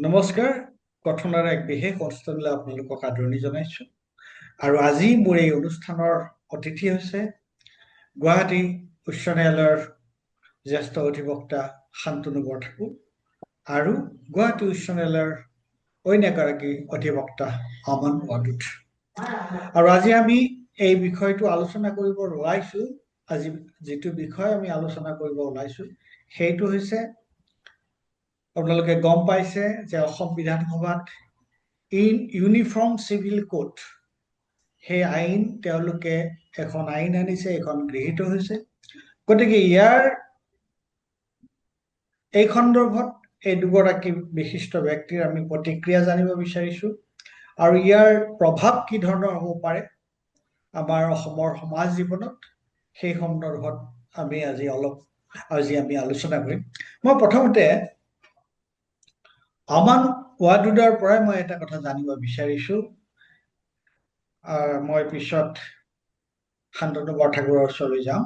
নমস্কাৰ। কথনৰ এক বিশেষ অনুষ্ঠানলৈ আপোনালোকক আদৰণি জনাইছো। আৰু আজি মোৰ এই অনুষ্ঠানৰ অতিথি হৈছে গুৱাহাটী উচ্চ ন্যায়ালয়ৰ জ্যেষ্ঠ অধিবক্তা শান্তনু বৰঠাকুৰ আৰু গুৱাহাটী উচ্চ ন্যায়ালয়ৰ অন্য এগৰাকী অধিবক্তা অমন ৱাদুদ। আৰু আজি আমি এই বিষয়টো আলোচনা কৰিব ওলাইছো। আজি যিটো বিষয় আমি আলোচনা কৰিব ওলাইছো সেইটো হৈছে, আপোনালোকে গম পাইছে যে অসম বিধানসভাত ইউনিফৰ্ম চিভিল কোড, সেই আইন তেওঁলোকে এখন আইন আনিছে, এখন গৃহীত হৈছে। গতিকে এই সন্দৰ্ভত এই দুগৰাকী বিশিষ্ট ব্যক্তিৰ আমি প্ৰতিক্ৰিয়া জানিব বিচাৰিছো আৰু ইয়াৰ প্ৰভাৱ কি ধৰণৰ হ'ব পাৰে আমাৰ অসমৰ সমাজ জীৱনত, সেই সন্দৰ্ভত আমি আজি আলোচনা কৰিম। মই প্ৰথমতে অমন ৱাদুদৰ পৰাই মই এটা কথা জানিব বিচাৰিছো। মই পিছত শান্তনু বৰঠাকুৰৰ ওচৰলৈ যাম।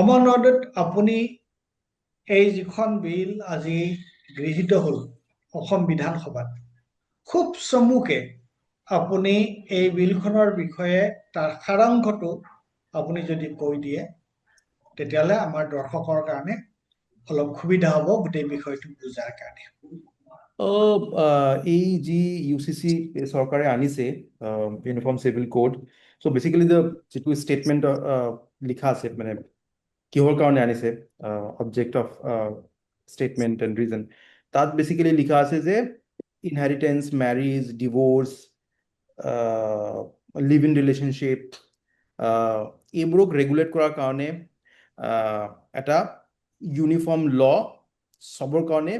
অমন ৱাদুদ, আপুনি এই যিখন বিল আজি গৃহীত হ'ল অসম বিধানসভাত, খুব চমুকে আপুনি এই বিলখনৰ বিষয়ে তাৰ সাৰাংশটো আপুনি যদি কৈ দিয়ে তেতিয়াহ'লে আমাৰ দৰ্শকৰ কাৰণে অলপ সুবিধা হ'ব গোটেই বিষয়টো বুজাৰ কাৰণে। এই যি ইউচিচি চৰকাৰে আনিছে uniform civil code, so' basically যিটো ষ্টেটমেণ্ট লিখা আছে, মানে কিহৰ কাৰণে আনিছে, object of statement and reason, তাত বেচিকেলি লিখা আছে যে inheritance, marriage, divorce, live in relationship, এইবোৰক ৰেগুলেট কৰাৰ কাৰণে এটা ইউনিফৰ্ম ল সবৰ কাৰণে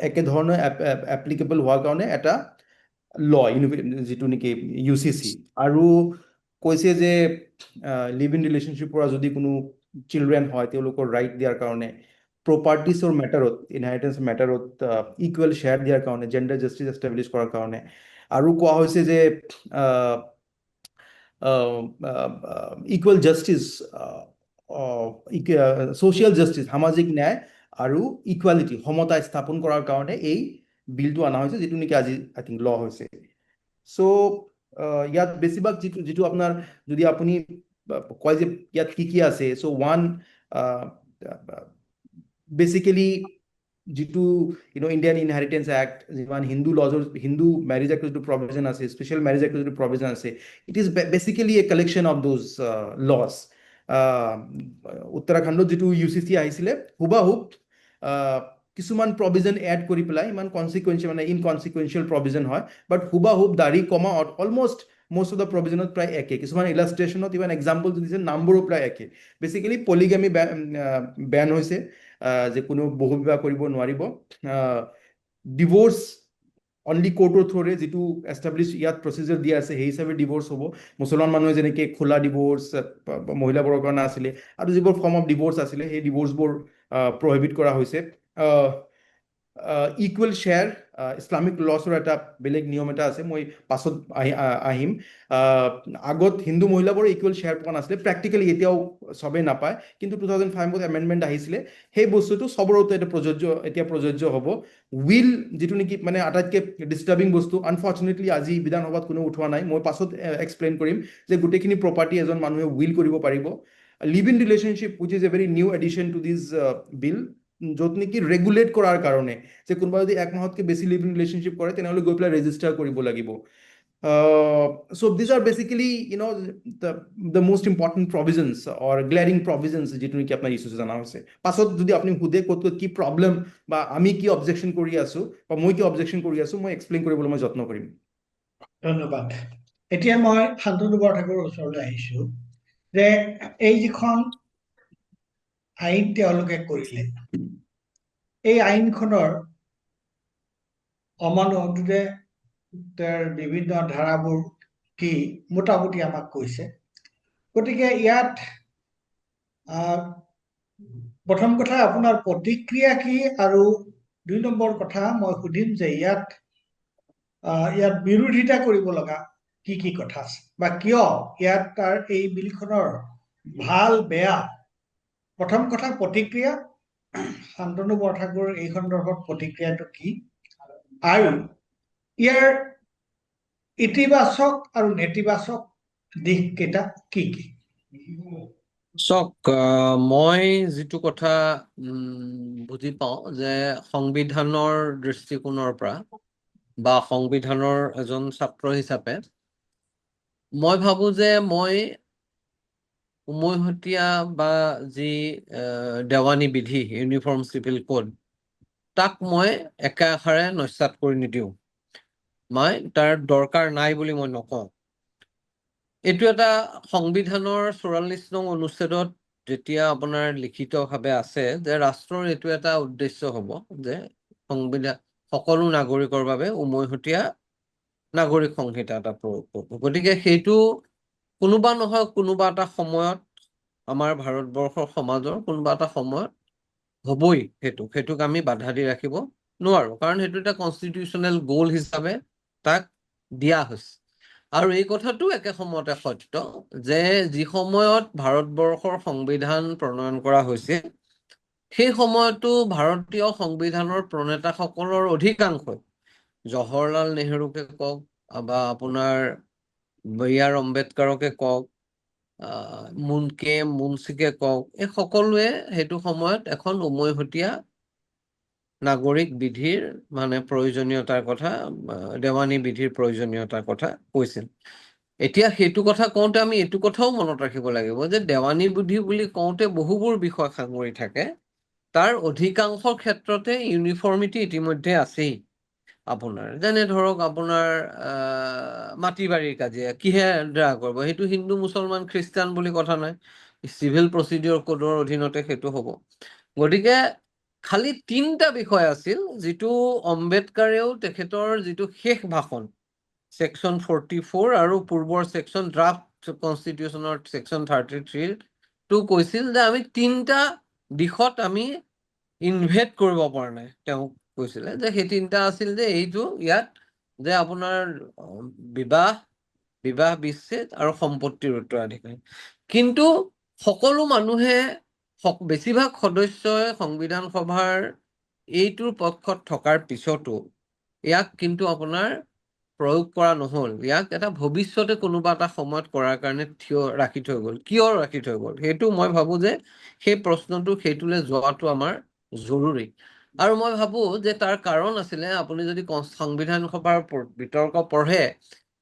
একে ধৰণৰ এপ্লিকেবল হোৱাৰ কাৰণে এটা ল, যিটো নেকি ইউচিচি, আৰু কৈছে যে লিভ ইন ৰিলেশ্যনশ্বিপ পৰা যদি কোনো চিলড্ৰেন হয় তেওঁলোকৰ ৰাইট দিয়াৰ কাৰণে, প্ৰপাৰ্টিছৰ মেটাৰত, ইনহেৰিটেন্স মেটাৰত ইকুৱেল শ্বেয়াৰ দিয়াৰ কাৰণে, জেণ্ডাৰ জাষ্টিছ এষ্টাব্লিছ কৰাৰ কাৰণে, আৰু কোৱা হৈছে যে ইকুৱেল জাষ্টিছ, ছ'চিয়েল জাষ্টিছ, সামাজিক ন্যায় আৰু ইকুৱালিটি, সমতা স্থাপন কৰাৰ কাৰণে এই বিলটো অনা হৈছে, যিটো নেকি আজি আই থিংক ল হৈছে। চ' ইয়াত বেছিভাগ যিটো আপোনাৰ, যদি আপুনি কয় যে ইয়াত কি কি আছে, চ' ওৱান বেচিকেলি যিটো ইণ্ডিয়ান ইনহেৰিটেন্স এক্ট, যিমান হিন্দু লজৰ, হিন্দু মেৰিজ এক্টৰ যিটো প্ৰভিজন আছে, স্পেচিয়েল মেৰিজ এক্টৰ যিটো প্ৰভিজন আছে, it is basically a collection of those laws. উত্তৰাখণ্ডত যিটো ইউচিচি আহিছিলে, হুবাহুব কিছুমান প্ৰভিজন এড কৰি পেলাই, ইমান কনচিকুৱেঞ্চিয়েল, মানে ইনকনচিকুৱেঞ্চিয়েল প্ৰভিজন হয়, বাট হুবাহুব দাঢ়ি কমা অলমষ্ট most of the provisionত প্ৰায় একে, কিছুমান ইলাষ্ট্ৰেশ্যনত ইমান এক্সাম্পল দিছে, নামবোৰো প্ৰায় একে। বেচিকেলি পলিগামি বেন হৈছে, যে কোনো বহু বিবাহ কৰিব নোৱাৰিব। ডিভোৰ্চ অনলি কোৰ্টৰ থ্ৰুৰে, যিটো এষ্টাব্লিছ ইয়াত প্ৰচিজাৰ দিয়া আছে সেই হিচাপে ডিভোৰ্চ হ'ব। মুছলমান মানুহে যেনেকৈ খোলা ডিভোৰ্চ মহিলাবোৰৰ কাৰণে আছিলে, আৰু যিবোৰ ফৰ্ম অফ ডিভোৰ্চ আছিলে সেই ডিভোৰ্চবোৰ প্ৰহিবিট কৰা হৈছে। ইকুৱেল শ্বেয়াৰ, ইছলামিক লছৰ এটা বেলেগ নিয়ম এটা আছে, মই পাছত আহিম। আগত হিন্দু মহিলাবোৰে ইকুৱেল শ্বেয়াৰ পোৱা নাছিলে, প্ৰেক্টিকেলি এতিয়াও চবেই নাপায়, কিন্তু 2005ত এমেণ্ডমেণ্ট আহিছিলে, সেই বস্তুটো চবৰতে এতিয়া প্ৰযোজ্য হ'ব। উইল, যিটো নেকি মানে আটাইতকৈ ডিষ্টাৰ্বিং বস্তু, আনফৰ্চুনেটলি আজি বিধানসভাত কোনো উঠোৱা নাই, মই পাছত এক্সপ্লেইন কৰিম, যে গোটেইখিনি প্ৰপাৰ্টি এজন মানুহে উইল কৰিব পাৰিব। Live in relationship, which is a very new addition to this bill, য'ত নেকি ৰেগুলেট কৰাৰ কাৰণে, যে কোনোবা যদি এক মাহতকৈ বেছি লিভ ইন ৰিলেশ্যনশ্বিপ কৰে তেনেহ'লে গৈ পেলাই ৰেজিষ্টাৰ কৰিব লাগিব। So these are basically, the most important provisions or glaring provisions যিটো নেকি আপোনাৰ ইছ্যু জনা হৈছে। পাছত যদি আপুনি সুধে ক'ত কি প্ৰব্লেম বা আমি কি অবজেকশ্যন কৰি আছো বা মই কি অবজেকশ্যন কৰি আছো, মই এক্সপ্লেইন কৰিবলৈ মই যত্ন কৰিম। ধন্যবাদ। এতিয়া মই শান্তনু বৰঠাকুৰৰ ওচৰলৈ আহিছো, যে এই যিখন আইন তেওঁলোকে কৰিলে, এই আইনখনৰ অমন ৱাদুদে তাৰ বিভিন্ন ধাৰাবোৰ কি মোটামুটি আমাক কৈছে। গতিকে ইয়াত প্ৰথম কথা আপোনাৰ প্ৰতিক্ৰিয়া কি, আৰু 2 নম্বৰ কথা মই সুধিম যে ইয়াত বিৰোধিতা কৰিব লগা কি কি কথা আছে, বা কিয় ইয়াত তাৰ এই বিলখনৰ ভাল বেয়া। প্ৰথম কথা প্ৰতিক্ৰিয়া, শান্তনু বৰঠাকুৰ এই সন্দৰ্ভত প্ৰতিক্ৰিয়াটো কি, আৰু ইয়াৰ ইতিবাচক আৰু নেতিবাচক দিশ কেইটা কি কি? চাওক, মই যিটো কথা বুজি পাওঁ যে সংবিধানৰ দৃষ্টিকোণৰ পৰা বা সংবিধানৰ এজন ছাত্ৰ হিচাপে মই ভাবো যে মই উমৈহতীয়া বা যি দেৱানী বিধি ইউনিফৰ্ম চিভিল কোড তাক মই একেষাৰে নস্যাৎ কৰি নিদিওঁ, মই তাৰ দৰকাৰ নাই বুলি মই নকওঁ। এইটো এটা সংবিধানৰ 44 নং অনুচ্ছেদত যেতিয়া আপোনাৰ লিখিতভাৱে আছে যে ৰাষ্ট্ৰৰ এইটো এটা উদ্দেশ্য হ'ব যে সংবিধান সকলো নাগৰিকৰ বাবে উমৈহতীয়া নাগৰিক সংহিতা এটা প্ৰয়োগ কৰিব। গতিকে সেইটো কোনোবা নহয় কোনোবা এটা সময়ত আমাৰ ভাৰতবৰ্ষৰ সমাজৰ কোনোবা এটা সময়ত হ'বই, সেইটোক আমি বাধা দি ৰাখিব নোৱাৰো, কাৰণ সেইটো এটা কনষ্টিটিউচনেল গ'ল হিচাপে তাক দিয়া হৈছে। আৰু এই কথাটো একে সময়তে সত্য যে যি সময়ত ভাৰতবৰ্ষৰ সংবিধান প্ৰণয়ন কৰা হৈছিল সেই সময়তো ভাৰতীয় সংবিধানৰ প্ৰণেতাসকলৰ অধিকাংশই, জৱাহৰলাল নেহৰুকে কওক বা আপোনাৰ বি.আৰ. আম্বেদকাৰকে কওক, মুন্সিকে কওক, এই সকলোৱে সেইটো সময়ত এখন উমৈহতীয়া নাগৰিক বিধিৰ মানে প্ৰয়োজনীয়তাৰ কথা, দেৱানী বিধিৰ প্ৰয়োজনীয়তাৰ কথা কৈছিল। এতিয়া সেইটো কথা কওঁতে আমি এইটো কথাও মনত ৰাখিব লাগিব যে দেৱানী বিধি বুলি কওঁতে বহুবোৰ বিষয় সাঙুৰি থাকে, তাৰ অধিকাংশ ক্ষেত্ৰতে ইউনিফৰ্মিটি ইতিমধ্যে আছেই। আপোনাৰ যেনে ধৰক আপোনাৰ মাটি বাৰীৰ কাজিয়া কিহে দ্বাৰা কৰিব, সেইটো হিন্দু মুছলমান খ্ৰীষ্টান বুলি কথা নাই, চিভিল প্ৰচিডিউৰ কোডৰ অধীনতে সেইটো হ'ব। গতিকে খালি 3টা বিষয় আছিল যিটো আম্বেদকাৰেও তেখেতৰ যিটো শেষ ভাষণ ছেকশ্যন 44 আৰু পূৰ্বৰ ছেকশ্যন ড্ৰাফ্ট কনষ্টিটিউচনৰ ছেকশ্যন 33টো কৈছিল যে আমি 3টা দিশত আমি ইনভেট কৰিব পৰা নাই। তেওঁ কৈছিলে যে সেই 3টা আছিল যে এইটো ইয়াত যে আপোনাৰ বিবাহ বিচ্ছেদ আৰু সম্পত্তিৰ উত্তৰাধিকাৰী। কিন্তু সকলো মানুহে, বেছিভাগ সদস্যই সংবিধান সভাৰ এইটোৰ পক্ষত থকাৰ পিছতো ইয়াক কিন্তু আপোনাৰ প্ৰয়োগ কৰা নহ'ল। ইয়াক এটা ভৱিষ্যতে কোনোবা এটা সময়ত কৰাৰ কাৰণে ৰাখি থৈ গ'ল। কিয় ৰাখি থৈ গ'ল সেইটো মই ভাবো যে সেই প্ৰশ্নটো সেইটোলৈ যোৱাটো আমাৰ জৰুৰী। আৰু মই ভাবো যে তাৰ কাৰণ আছিলে, আপুনি যদি সংবিধান সভাৰ বিতৰ্ক পঢ়ে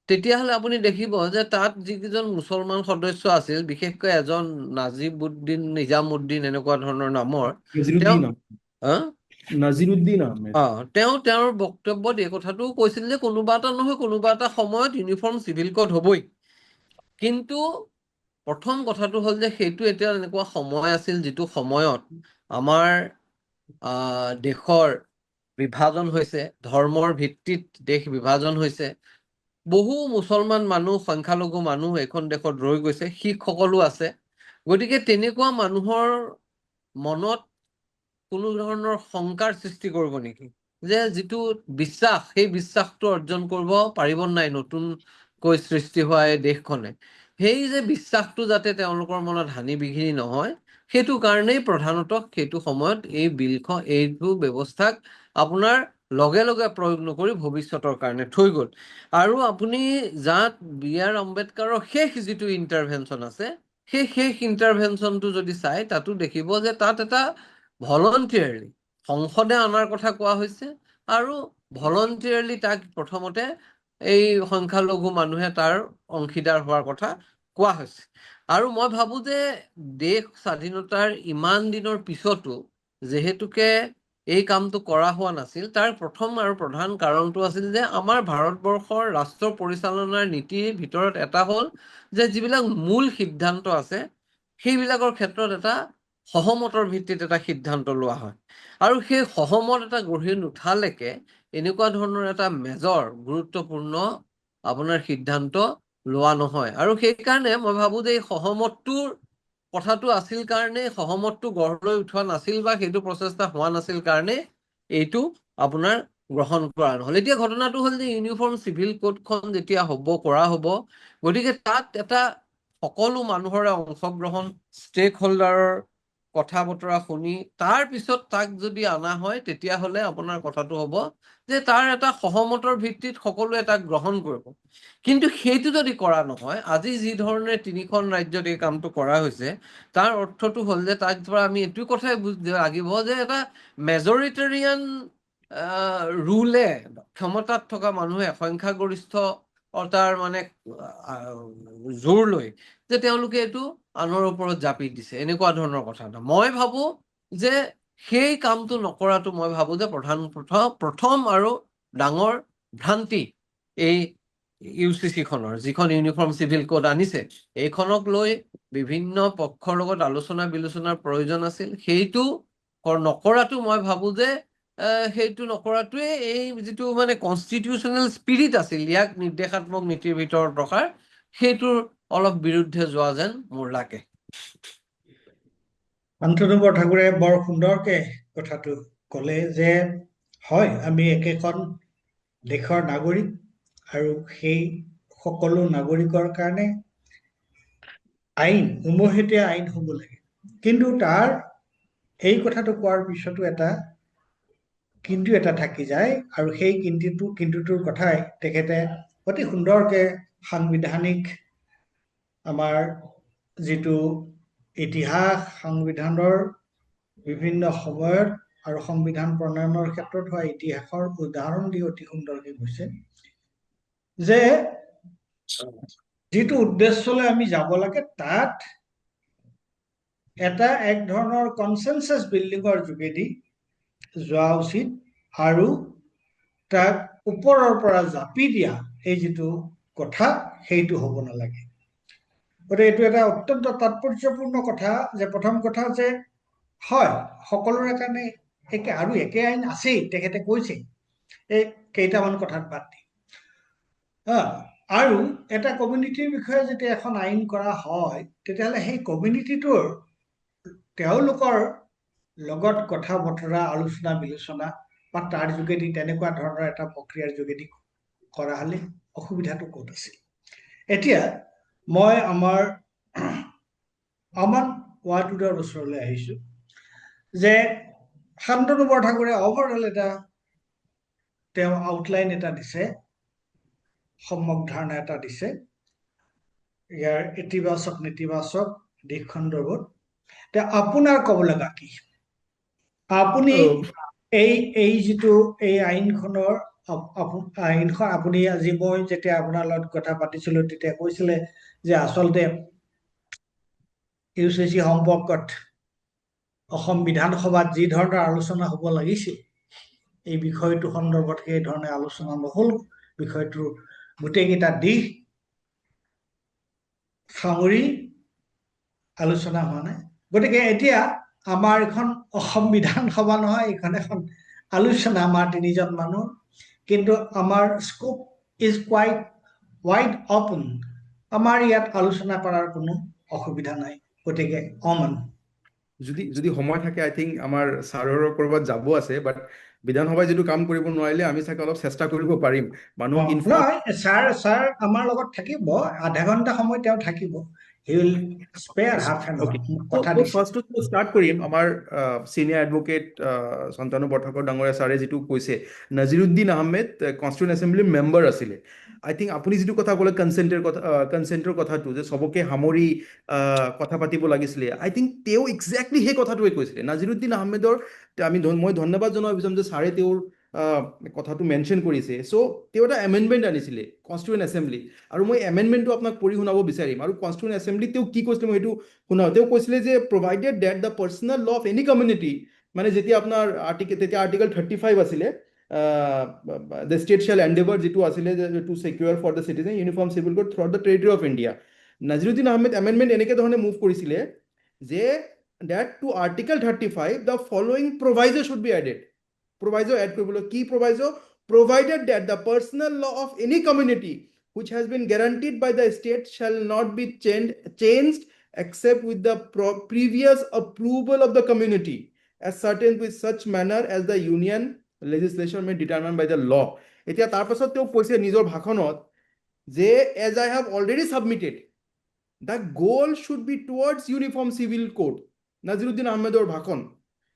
তেতিয়াহ'লে আপুনি দেখিব যে তাত যিকেইজন মুছলমান সদস্য আছিল, বিশেষকৈ এজন নিজামুদ্দিন এনেকুৱা ধৰণৰ নামৰ, নাজিৰুদ্দিন আহমেদ, তেওঁৰ বক্তব্যত এই কথাটো কৈছিল যে কোনোবা এটা নহয় কোনোবা এটা সময়ত ইউনিফৰ্ম চিভিল কোড হ'বই। কিন্তু প্ৰথম কথাটো হ'ল যে সেইটো এতিয়া এনেকুৱা সময় আছিল যিটো সময়ত আমাৰ দেশৰ বিভাজন হৈছে, ধৰ্মৰ ভিত্তিত দেশ বিভাজন হৈছে, বহু মুছলমান মানুহ, সংখ্যালঘু মানুহ এইখন দেশত ৰৈ গৈছে, শিখসকলো আছে। গতিকে তেনেকুৱা মানুহৰ মনত কোনো ধৰণৰ শংকাৰ সৃষ্টি কৰিব নেকি যে যিটো বিশ্বাস, সেই বিশ্বাসটো অৰ্জন কৰিব পাৰিব নাই নতুনকৈ সৃষ্টি হোৱা এই দেশখনে, সেই যে বিশ্বাসটো যাতে তেওঁলোকৰ মনত হানি বিঘিনি নহয়, সেইটো কাৰণেই প্ৰধানতঃ সেইটো সময়ত এই বিলখন, এইটো ব্যৱস্থাক আপোনাৰ লগে লগে প্ৰয়োগ নকৰি ভৱিষ্যতৰ কাৰণে থৈ গ'ল। আৰু আপুনি যাত বি.আৰ. আম্বেদকাৰৰ শেষ যিটো ইণ্টাৰভেনশ্যন আছে, সেই শেষ ইণ্টাৰভেনশ্যনটো যদি চাই তাতো দেখিব যে তাত এটা ভলণ্টিয়াৰলি সংসদে অনাৰ কথা কোৱা হৈছে, আৰু ভলণ্টিয়াৰলি তাক প্ৰথমতে এই সংখ্যালঘু মানুহে তাৰ অংশীদাৰ হোৱাৰ কথা কোৱা হৈছে। আৰু মই ভাবো যে দেশ স্বাধীনতাৰ ইমান দিনৰ পিছতো যিহেতুকে এই কামটো কৰা হোৱা নাছিল, তাৰ প্ৰথম আৰু প্ৰধান কাৰণটো আছিল যে আমাৰ ভাৰতবৰ্ষৰ ৰাষ্ট্ৰ পৰিচালনাৰ নীতিৰ ভিতৰত এটা হ'ল যে যিবিলাক মূল সিদ্ধান্ত আছে সেইবিলাকৰ ক্ষেত্ৰত এটা সহমতৰ ভিত্তিত এটা সিদ্ধান্ত লোৱা হয়, আৰু সেই সহমত এটা গঢ়ি নুঠালৈকে এনেকুৱা ধৰণৰ এটা মেজৰ গুৰুত্বপূৰ্ণ আপোনাৰ সিদ্ধান্ত লোৱা নহয়। আৰু সেইকাৰণে মই ভাবো যে এই সহমতটোৰ কথাটো আছিল কাৰণে, সহমতটো গঢ় লৈ উঠোৱা নাছিল বা সেইটো প্ৰচেষ্টা হোৱা নাছিল কাৰণে এইটো আপোনাৰ গ্ৰহণ কৰা নহ'ল। এতিয়া ঘটনাটো হ'ল যে ইউনিফৰ্ম চিভিল কোডখন যেতিয়া কৰা হ'ব, গতিকে তাত এটা সকলো মানুহৰে অংশগ্ৰহণ, ষ্টেক হোল্ডাৰৰ কথা বতৰা শুনি তাৰ পিছত তাক যদি অনা হয় তেতিয়াহ'লে আপোনাৰ কথাটো হ'ব যে তাৰ এটা সহমতৰ ভিত্তিত সকলোৱে তাক গ্ৰহণ কৰিব। কিন্তু সেইটো যদি কৰা নহয়, আজি যি ধৰণে 3খন ৰাজ্যত এই কামটো কৰা হৈছে, তাৰ অৰ্থটো হ'ল যে তাৰ পৰা আমি এইটো কথাই বুজিব লাগিব যে এটা মেজৰিটেৰিয়ান ৰুলে, ক্ষমতাত থকা মানুহে সংখ্যাগৰিষ্ঠতাৰ মানে জোৰ লৈ যে তেওঁলোকে এইটো আনৰ ওপৰত জাপি দিছে, এনেকুৱা ধৰণৰ কথা এটা। মই ভাবো যে সেই কামটো নকৰাটো মই ভাবো যে প্ৰথম আৰু ডাঙৰ ভ্ৰান্তি এই UCC খনৰ, যিখন ইউনিফৰ্ম চিভিল কোড আনিছে, এইখনক লৈ বিভিন্ন পক্ষৰ লগত আলোচনা বিলোচনাৰ প্ৰয়োজন আছিল। সেইটো নকৰাটো মই ভাবো যে সেইটো নকৰাটোৱে এই যিটো মানে কনষ্টিটিউচনেল স্পিৰিট আছিল, ইয়াক নিৰ্দেশাত্মক নীতিৰ ভিতৰত ৰখাৰ, সেইটোৰ অলপ বিৰুদ্ধে যোৱা যেন মোৰ লাগে। শান্তনু বৰঠাকুৰে বৰ সুন্দৰকে কথাটো ক'লে যে হয়, আমি একেখন দেশৰ নাগৰিক আৰু সেই সকলো নাগৰিকৰ কাৰণে আইন উমৈহতীয়া আইন হ'ব লাগে। কিন্তু তাৰ এই কথাটো কোৱাৰ পিছতো কিন্তু এটা থাকি যায়, আৰু সেই কিন্তুটোৰ কথাই তেখেতে অতি সুন্দৰকে সাংবিধানিক আমাৰ যিটো ইতিহাস, সংবিধানৰ বিভিন্ন সময়ত আৰু সংবিধান প্ৰণয়নৰ ক্ষেত্ৰত হোৱা ইতিহাসৰ উদাহৰণ দি অতি সুন্দৰকে কৈছে যে যিটো উদ্দেশ্যলৈ আমি যাব লাগে তাত এক ধৰণৰ কনচেনচাছ বিল্ডিঙৰ যোগেদি যোৱা উচিত, আৰু তাক ওপৰৰ পৰা জাপি দিয়া এই যিটো কথা, সেইটো হ'ব নালাগে। গতিকে এইটো এটা অত্যন্ত তাৎপৰ্যপূৰ্ণ কথা যে প্ৰথম কথা যে হয়, সকলোৰে কাৰণে আৰু একে আইন আছেই, তেখেতে কৈছে এই কেইটামান কথাত বাদ দি। আৰু এটা কমিউনিটিৰ বিষয়ে যেতিয়া এখন আইন কৰা হয়, তেতিয়াহ'লে সেই কমিউনিটিটোৰ তেওঁলোকৰ লগত কথা বতৰা, আলোচনা বিলোচনা বা তাৰ যোগেদি তেনেকুৱা ধৰণৰ এটা প্ৰক্ৰিয়াৰ যোগেদি কৰা হ'লে অসুবিধাটো ক'ত আছিল। এতিয়া মই আমাৰ আমান ৱাটুডৰ ওচৰলৈ আহিছো যে শান্তনু বৰঠাকুৰে অভাৰঅল তেওঁ আউটলাইন এটা দিছে, সম্যক ধাৰণা এটা দিছে ইয়াৰ ইতিবাচক নেতিবাচক দিশ সন্দৰ্ভত। আপোনাৰ ক'ব লগা কি? আপুনি এই যিটো এই আইনখনৰ আইনখন আপুনি আজি মই যেতিয়া আপোনাৰ লগত কথা পাতিছিলো তেতিয়া কৈছিলে যে আচলতে UCC সম্পৰ্কত অসম বিধানসভাত যি ধৰণৰ আলোচনা হ'ব লাগিছিল, এই বিষয়টো সন্দৰ্ভত সেই ধৰণে আলোচনা নহ'ল, বিষয়টোৰ গোটেইকেইটা দিশ সামৰি আলোচনা হোৱা নাই। গতিকে এতিয়া আমাৰ এখন অসম বিধানসভা নহয়, এইখন এখন আলোচনা, আমাৰ 3জন মানুহ, কিন্তু আমাৰ scope is quiet wide upon. আমাৰ ইয়াত আলোচনা কৰাৰ কোনো অসুবিধা নাই। গতিকে যদি সময় থাকে, আই থিংক আমাৰ ছাৰৰ কৰবাত যাব আছে, বাট বিধানসভাই যিটো কাম কৰিব নোৱাৰিলে আমি চাগে অলপ চেষ্টা কৰিব পাৰিম মানুহক ইনফৰ্ম। নহয়, ছাৰ আমাৰ লগত থাকিব, আধা ঘণ্টা সময় তেওঁ থাকিব। He will spare half an hour. কথা দিছে। ফাৰ্ষ্ট ষ্টাৰ্ট কৰিম আমাৰ চিনিয়ৰ এডভোকেট শান্তনু বৰঠাকুৰ ডাঙৰীয়া ছাৰে যিটো কৈছে, নাজিৰুদ্দিন আহমেদ কনষ্টিটিউণ্ট এছেম্বলিৰ মেম্বাৰ আছিলে। আই থিংক আপুনি যিটো কথা ক'লে কনচেণ্টৰ কথাটো যে চবকে সামৰি কথা পাতিব লাগিছিলে, আই থিংক তেওঁ এক্সেক্টলি সেই কথাটোৱে কৈছিলে। নাজিৰুদ্দিন আহমেদৰ মই ধন্যবাদ জনাব বিচাৰিম যে ছাৰে তেওঁৰ কথাটো মেনশ্যন কৰিছে। চ' তেওঁ এটা এমেণ্ডমেণ্ট আনিছিলে কনষ্টিটিউণ্ট এছেম্বলি, আৰু মই এমেণ্ডমেণ্টটো আপোনাক পঢ়ি শুনাব বিচাৰিম। আৰু কনষ্টিটিউণ্ট এছেম্বলি তেওঁ কি কৈছিলে মই সেইটো শুনাও। তেওঁ কৈছিলে যে provided that the personal law of any community, মানে যেতিয়া আপোনাৰ তেতিয়া আৰ্টিকল 35 আছিলে, দ্য ষ্টেট শ্বেল এণ্ডেভাৰ যিটো আছিলে to secure for the citizen uniform civil code throughout the territory of India. Naziruddin Ahmed amendment এনেকৈ ধৰণে মুভ কৰিছিলে যে that to Article 35 the following proviso should be added. Proviso add কৰিবলৈ কি proviso? Provided that the personal law of any community which has been guaranteed by the state shall not be changed except with the previous approval of the community as certain with such manner as the union legislation may determine by the law. এতিয়া তাৰ পাছত তেওঁ কৈছে নিজৰ ভাষণত যে as I have already submitted, the goal should be towards uniform civil code. নাজিৰুদ্দিন আহমেদৰ ভাষণ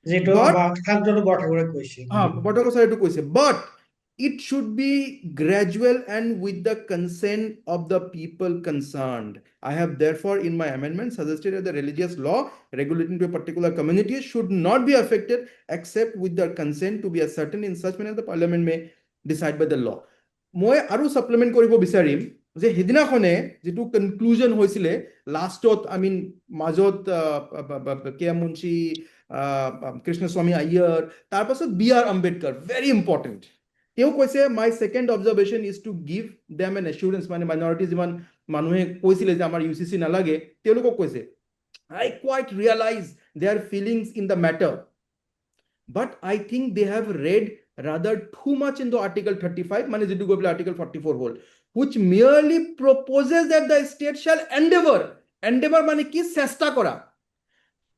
যেটো বাট শান্তনু বৰঠাকুৰে কৈছিল বৰঠাকুৰ ছাৰে এইটো কৈছে বাট it should be gradual and with the consent of the people concerned. I have therefore in my amendment suggested that the religious law regulating to a particular community should not be affected except with their consent to be ascertained in such manner the parliament may decide by the law. মই আৰু supplement কৰিব বিচাৰিম যে হেদিনাখনে যেটো conclusion হৈছিলে লাষ্টত I mean মাজত K M Munshi Krishnaswami Ayyar তাৰপাছত B R Ambedkar very important তেওঁ কৈছে my second observation is to give them an assurance মানে মাইনৰিটি যিমান মানুহে কৈছিলে যে আমাৰ ইউচিচি নালাগে তেওঁলোকক কৈছে I quite realize their feelings in the matter, but I think they have read rather too much into Article 35, মানে যেটো গৈ পেলাই Article 44 হ'ল, which merely proposes that the state shall endeavor মানে কি চেষ্টা কৰা,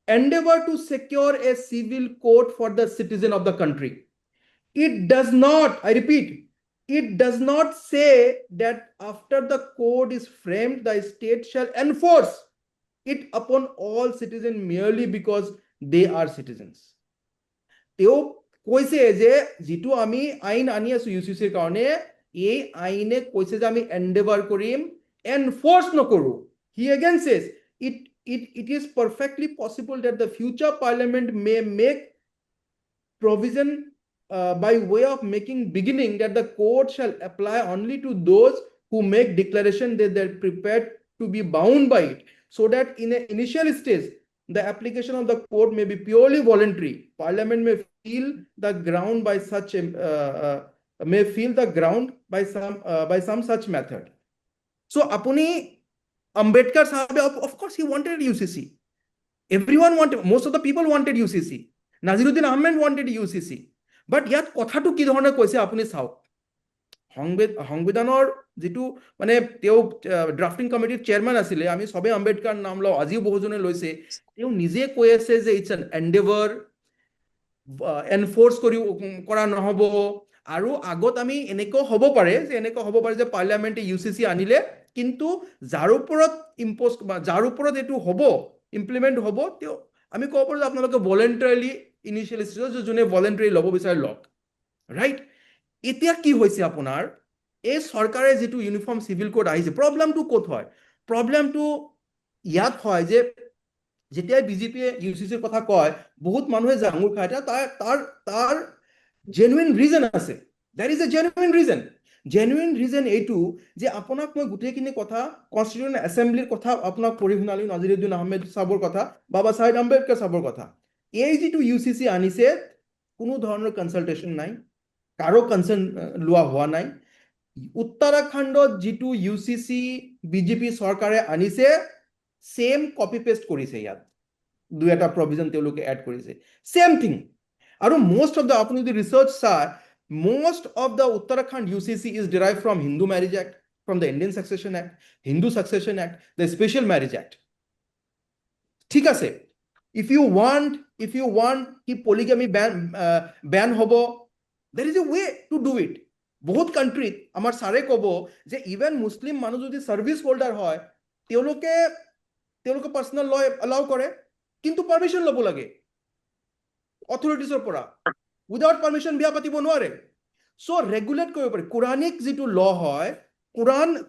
endeavor to secure a civil court for the citizen of the country. It does not, I repeat, it does not say that after the code is framed, the state shall enforce it upon all citizens merely because they are citizens. তেওঁ কৈছে যে যেটো আমি আইন আনি আছো ইউচিচিৰ কাৰণে এই আইনে কৈছে যে আমি এন্ডেভাৰ কৰিম এনফোৰ্স নকৰো he again says it is perfectly possible that the future parliament may make provision by way of making beginning that the court shall apply only to those who make declaration that they're prepared to be bound by it, so that in an initial stage the application of the court may be purely voluntary. Parliament may feel the ground by some such method. So apuni Ambedkar sahabe, of course he wanted UCC. Everyone wanted, most of the people wanted UCC. Naziruddin Ahmed wanted UCC. But ইয়াত কথাটো কি ধৰণে কৈছে আপুনি চাওক সংবিধানৰ যেটো মানে তেও ড্ৰাফটিং কমিটিৰ চেয়াৰম্যান আছিলে আমি সবে আম্বেদকাৰ নাম লও আজিও বহুজনে লৈছে তেও নিজে কৈ আছে যে ইটস এন এন্ডেভাৰ এনফোৰ্স কৰা নহব আৰু আগত আমি এনেকো হ'ব পাৰে যে পাৰ্লিয়ামেন্টে ইউচিচি আনিলে কিন্তু যাৰ ওপৰত ইম্পোজ যাৰ ওপৰত এটো হ'ব ইমপ্লিমেন্ট হ'ব তেও আমি ক'ব পাৰো যে আপোনালোকে ভলান্টাৰিলি ইনিশিয়াল স্টেজত যোনে ভলান্টাৰি লব বিচাৰে লক ৰাইট এতিয়া কি হৈছে আপোনাৰ এই সৰকাৰে যেটো ইউনিফৰ্ম সিভিল কোড আহিছে প্ৰবলেমটো ক'ত হয় প্ৰবলেমটো ইয়াত হয় যে যেতিয়া বিজেপিয়ে ইউচিচিৰ কথা কয় বহুত মানুহে জাঙুৰ খায় তাৰ জেনুইন ৰিজন আছে there is a genuine reason এইটো যে আপোনাক মই গুটেইখিনি কথা কনস্টিটিউশন অ্যাসেম্বলিৰ কথা আপোনাক পঢ়ি শুনালি নাজিৰুদ্দিন আহমেদ সাহেবৰ কথা বাবা সাহেব আম্বেদকাৰ সাহেবৰ কথা এই যেটো ইউচিচি আনিছে কোনো ধৰণৰ কনসালটেশন নাই কাৰো কনসাৰ্ন লোৱা হোৱা নাই উত্তৰাখণ্ডত যেটো ইউচিচি বিজেপি সৰকাৰে আনিছে সেম কপি পেস্ট কৰিছে ইয়াত দুই এটা প্ৰভিজন তেওঁলোকে এড কৰিছে সেম থিং আৰু most of the research চাই most of the Uttarakhand UCC is derived from Hindu Marriage Act, from the Indian Succession Act, Hindu Succession Act, the Special Marriage Act. ঠিক আছে if you want ki polygamy ban hobo there is a way to do it বহুত country আমাৰ সাৰে কব যে even Muslim মানুহ যদি service holder হয় তেওঁলোকে পাৰ্সোনাল ল এলাউ কৰে কিন্তু পাৰমিশন লব লাগে অথৰিটিছৰ পৰা উইদাউট পাৰমিশন বিয়া পাতিব নোৱাৰে সো ৰেগুলেট কৰিব পাৰি কুৰানিক যেটো ল হয়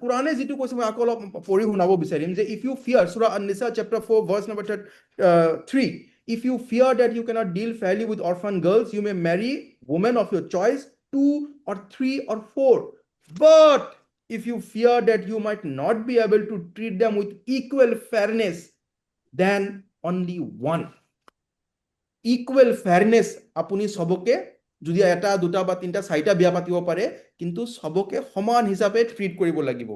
কুৰানে যেটো কৈছে মই আকল পঢ়ি শুনাব বিচাৰিম যে ইফ ইউ ফিয়াৰ সূৰা আন-নিসা chapter 4 verse number 3 if you fear that you cannot deal fairly with orphan girls you may marry women of your choice 2 or 3 or 4 but if you fear that you might not be able to treat them with equal fairness then only one equal fairness আপুনি সবকে যদি এটা দুটা বা তিনটা চাৰিটা বিয়া পাতিব পাৰে কিন্তু সবকে সমান হিচাপে ট্ৰিট কৰিব লাগিব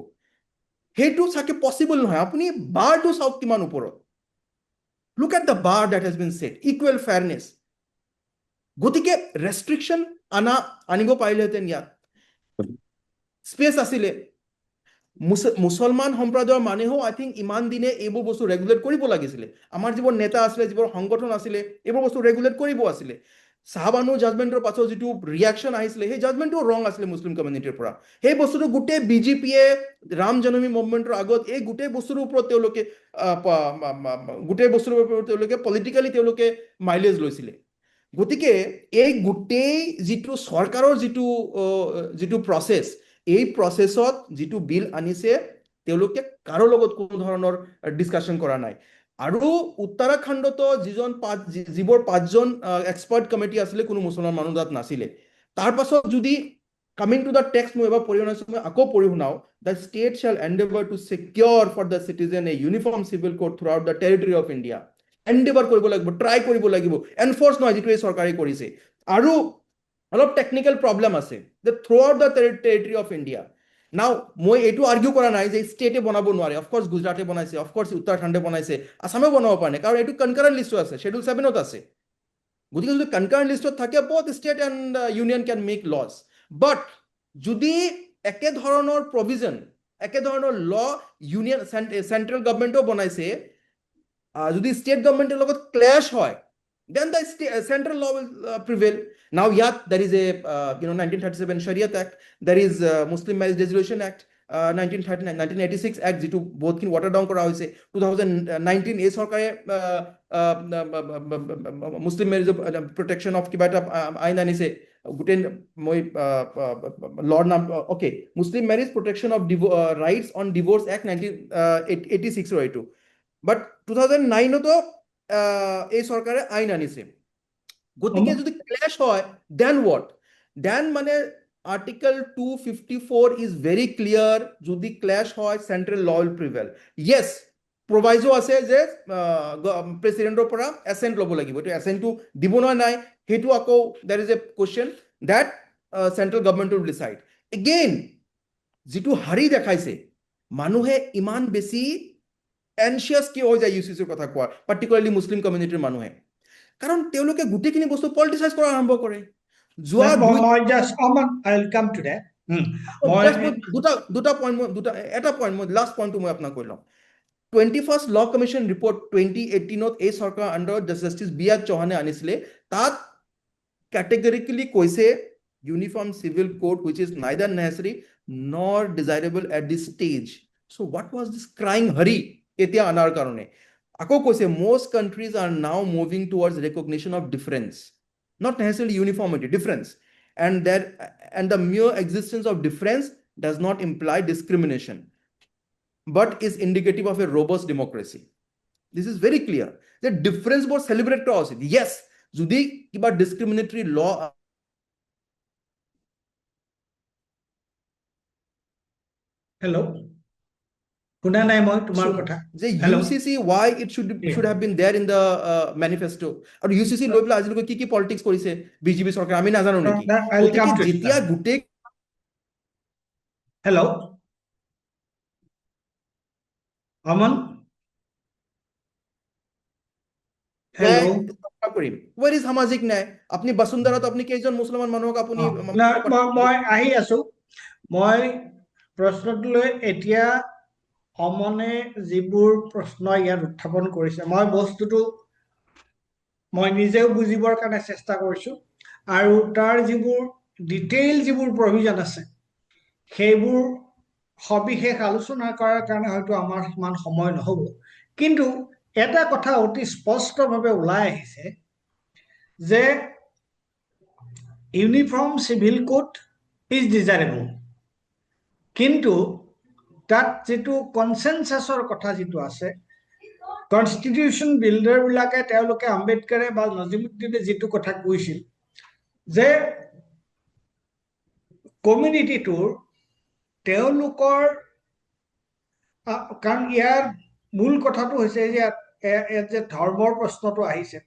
হেতু সাকে পসিবল নহয় আপুনি বাৰটো চাওক কিমান ওপৰত look at the bar that has been set equal fairness গতিকে ৰেষ্ট্ৰিকশন আনিব পাৰিলেহেঁতেন ইয়াত স্পেস আছিলে মুছলমান সম্প্ৰদায়ৰ মানুহেও আই থিংক ইমান দিনে এইবোৰ বস্তু ৰেগুলেট কৰিব লাগিছিলে আমাৰ যিবোৰ নেতা আছিলে যিবোৰ সংগঠন আছিলে এইবোৰ বস্তু ৰেগুলেট কৰিব আছিলে সাহাবানু জাজমেন্টৰ পাছত যিটো ৰিয়াকশ্যন আহিছিলে সেই জাজমেন্টটো ৰং আছিলে মুছলিম কমিউনিটিৰ পৰা সেই বস্তুটো গোটেই বিজেপিয়ে ৰাম জন্মভূমি মুভমেন্টৰ আগত এই গোটেই বস্তুৰ ওপৰত তেওঁলোকে পলিটিকেলি তেওঁলোকে মাইলেজ লৈছিলে গতিকে এই গোটেই যিটো চৰকাৰৰ যিটো প্ৰচেছ এই প্ৰচেছত যিটো বিল আনিছে তেওঁলোকে কাৰো লগত কোনো ধৰণৰ ডিছকাশ্যন কৰা নাই আৰু উত্তৰাখণ্ডতো যিবোৰ পাঁচজন এক্সপাৰ্ট কমিটি আছিলে কোনো মুছলমান মানুহ তাত নাছিলে তাৰ পাছত যদি কামিং টু দ্য টেক্সট মই এবাৰ পঢ়ি শুনাইছো মই আকৌ পঢ়ি শুনাও the state shall endeavour to secure for the citizen a uniform civil code throughout the territory of India endeavour কৰিব লাগিব ট্ৰাই কৰিব লাগিব এনফৰ্চ নহয় যিটো এই চৰকাৰে কৰিছে আৰু অলপ টেকনিকেল প্ৰব্লেম আছে যে through out the territory of India নাও মই এইটো আৰ্গিউ কৰা নাই যে ষ্টেটে বনাব নোৱাৰে অফক'ৰ্চ গুজৰাটে বনাইছে অফক'ৰ্চ উত্তৰাখণ্ডে বনাইছে আসামেও বনাব পাৰে নাই কাৰণ এইটো কনকাৰেণ্ট লিষ্টত আছে শ্বেডিউল 7ত আছে গতিকে যদি কনকাৰেণ্ট লিষ্টত থাকে both state and union can make laws but যদি একে ধৰণৰ প্ৰভিজন একে ধৰণৰ ল ইউনিয়ন চেন্ট্ৰেল গভৰ্ণমেণ্টও বনাইছে যদি ষ্টেট গভৰ্ণমেণ্টৰ লগত ক্লেশ হয় then the central law will prevail. Now, there is a 1937 Shariat Act, there is Muslim Marriage Dissolution Act, 1986 Act, যিটো বহুতখিনি water down কৰা হৈছে 2019 এই চৰকাৰে মুছলিম মেৰিজ প্ৰটেকশ্যন অফ কিবা এটা আইন আনিছে গোটেই মই লৰ্ড নাম okay Muslim marriage protection of rights on divorce act 1986 এইটো বাট 2009তো এই চৰকাৰে আইন আনিছে গতিকে যদি ক্লেশ হয় দেন হোৱাট দেন মানে আৰ্টিকল 254 ইজ ভেৰি ক্লিয়াৰ যদি ক্লেশ হয় চেন্ট্ৰেল ল উইল প্ৰিভেল য়েছ প্ৰভাইজো আছে যে প্ৰেচিডেণ্টৰ পৰা এছেণ্ট ল'ব লাগিব এইটো এছেণ্টটো দিব নাই সেইটো আকৌ দেৰ is a question that central government will decide again যিটো হাৰি দেখাইছে মানুহে ইমান বেছি এনচিয়াছ কিয় হৈ যায় ইউচিচিৰ কথা কোৱা পাৰ্টিকুলাৰলি মুছলিম কমিউনিটিৰ মানুহে কাৰণ তেওঁলোকে গোটেইখিনি বস্তু পলিটিচাইজ কৰা আৰম্ভ কৰে যোৱা এটা পইণ্ট মই লাষ্ট পইণ্টটো মই আপোনাক কৈ লওঁ 21st ল কমিশ্যন ৰিপৰ্ট 2018ত এই চৰকাৰৰ আণ্ডাৰত জাষ্টিছ বি আৰ চৌহানে আনিছিলে তাত কেটেগৰিকেলি কৈছে uniform civil code which is neither necessary nor desirable at this stage. So what was this crying hurry এতিয়া আনাৰ কাৰণে আকৌ কৈছে most countries are now moving towards recognition of difference not necessarily uniformity difference and the mere existence of difference does not imply discrimination but is indicative of a robust democracy. This is very clear the difference was celebrated also yes যদি কিবা discriminatory law hello শুনা নাই মই তোমাৰ কথা যে UCC why it should have been there in the manifesto আৰু UCC লৈ পেলাই আজিলৈকে কি পলিটিক্স কৰিছে বিজেপি চৰকাৰ আমি নাজানো নেকি যেতিয়া গোটেই হেল্ল' অমন হেল্ল' কৰিম where is সামাজিক ন্যায় আপুনি বসুন্ধৰাত আপুনি কেইজন মুছলমান মানুহক আপুনি মই আহি আছো মই প্ৰশ্নটোলৈ এতিয়া অমনে যিবোৰ প্ৰশ্ন ইয়াত উত্থাপন কৰিছে মই বস্তুটো মই নিজেও বুজিবৰ কাৰণে চেষ্টা কৰিছো আৰু তাৰ যিবোৰ ডিটেইল যিবোৰ প্ৰভিজন আছে সেইবোৰ সবিশেষ আলোচনা কৰাৰ কাৰণে হয়তো আমাৰ ইমান সময় নহব কিন্তু এটা কথা অতি স্পষ্টভাৱে ওলাই আহিছে যে uniform civil code is desirable কিন্তু তাত যিটো কনসেনসাসৰ কথা যিটো আছে কনস্টিটিউশন বিল্ডাৰ বিলাকে তেওঁলোকে আম্বেদকাৰে বা নজিমুদ্দিনে যিটো কথা কৈছিল যে কমিউনিটিটোৰ তেওঁলোকৰ কাৰণ ইয়াৰ মূল কথাটো হৈছে যে ধৰ্মৰ প্ৰশ্নটো আহিছে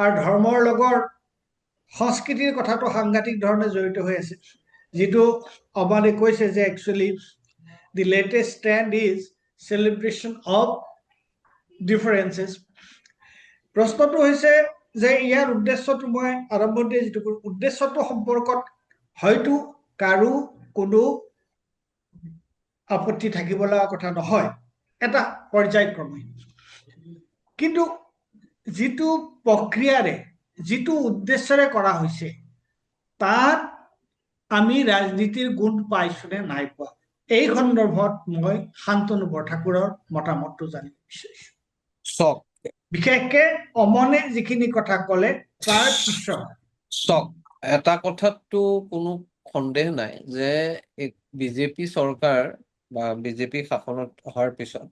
আৰু ধৰ্মৰ লগত সংস্কৃতিৰ কথাটো সাংঘাতিক ধৰণে জড়িত হৈ আছে যিটো অবালে কৈছে যে actually the latest trend is celebration of differences প্ৰশ্নটো হৈছে যে ইয়াৰ উদ্দেশ্যটো মই আৰম্ভণিতে যিটো উদ্দেশ্যটো সম্পৰ্কত হয়তো কাৰো কোনো আপত্তি থাকিব লগা কথা নহয় এটা পৰ্যায়ক্ৰমে কিন্তু যিটো প্ৰক্ৰিয়াৰে যিটো উদ্দেশ্যৰে কৰা হৈছে তাত আমি ৰাজনীতিৰ গুণ পাইছোনে নাই পোৱা, এই সন্দৰ্ভত মই শান্তনু বৰঠাকুৰৰ মতামতটো জানিব বিচাৰিছো। চক বিশেষকে অমনে যিখিনি কথা ক'লে তাৰ পিছত চক এটা কথাততো কোনো সন্দেহ নাই যে বিজেপি চৰকাৰ বা বিজেপি শাসনত অহাৰ পিছত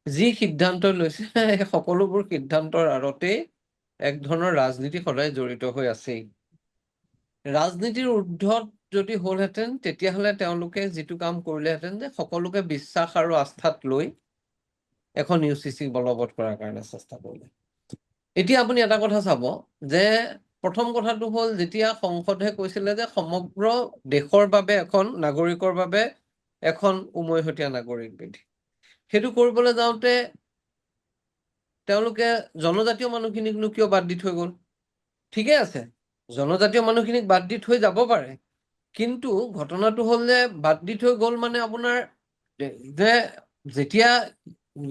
যি সিদ্ধান্ত লৈছে সেই সকলোবোৰ সিদ্ধান্তৰ আঁৰতেই এক ধৰণৰ ৰাজনীতি সদায় জড়িত হৈ আছেই। ৰাজনীতিৰ ঊৰ্ধ্বত যদি হ'লহেঁতেন তেতিয়াহ'লে তেওঁলোকে যিটো কাম কৰিলেহেঁতেন যে সকলোকে বিশ্বাস আৰু আস্থাত লৈ এখন UCC বলবৎ কৰাৰ কাৰণে চেষ্টা কৰিলে। এতিয়া আপুনি এটা কথা চাব যে প্ৰথম কথাটো হ'ল যেতিয়া সংসদে কৈছিলে যে সমগ্ৰ দেশৰ বাবে এখন নাগৰিকৰ বাবে এখন উমৈহতীয়া নাগৰিক বিধি, সেইটো কৰিবলৈ যাওঁতে তেওঁলোকে জনজাতীয় মানুহখিনিকনো কিয় বাদ দি থৈ গ'ল? ঠিকে আছে, জনজাতীয় মানুহখিনিক বাদ দি থৈ যাব পাৰে, কিন্তু ঘটনাটো হ'ল যে বাদ দি থৈ গ'ল মানে আপোনাৰ যে যেতিয়া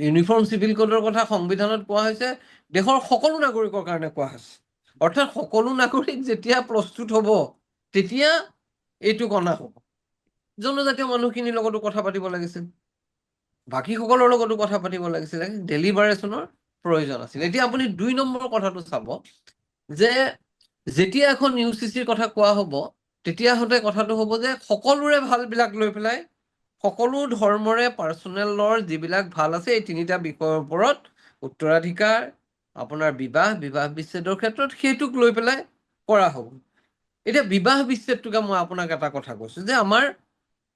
ইউনিফৰ্ম চিভিল কোডৰ কথা সংবিধানত কোৱা হৈছে দেশৰ সকলো নাগৰিকৰ কাৰণে কোৱা হৈছে, অৰ্থাৎ সকলো নাগৰিক যেতিয়া প্ৰস্তুত হ'ব তেতিয়া এইটো গণা হ'ব। জনজাতীয় মানুহখিনিৰ লগতো কথা পাতিব লাগিছিল, বাকীসকলৰ লগতো কথা পাতিব লাগিছিল, ডেলিবাৰেশ্যনৰ প্ৰয়োজন আছিল। এতিয়া আপুনি 2 নম্বৰ কথাটো চাব যে যেতিয়া এখন UCCৰ কথা কোৱা হ'ব তেতিয়াহ'লে কথাটো হ'ব যে সকলোৰে ভালবিলাক লৈ পেলাই সকলো ধৰ্মৰে পাৰ্চনেল লৰ যিবিলাক ভাল আছে এই 3টা বিষয়ৰ ওপৰত উত্তৰাধিকাৰ, আপোনাৰ বিবাহ বিচ্ছেদৰ ক্ষেত্ৰত সেইটোক লৈ পেলাই কৰা হ'ব। এতিয়া বিবাহ বিচ্ছেদটোকে মই আপোনাক এটা কথা কৈছো যে আমাৰ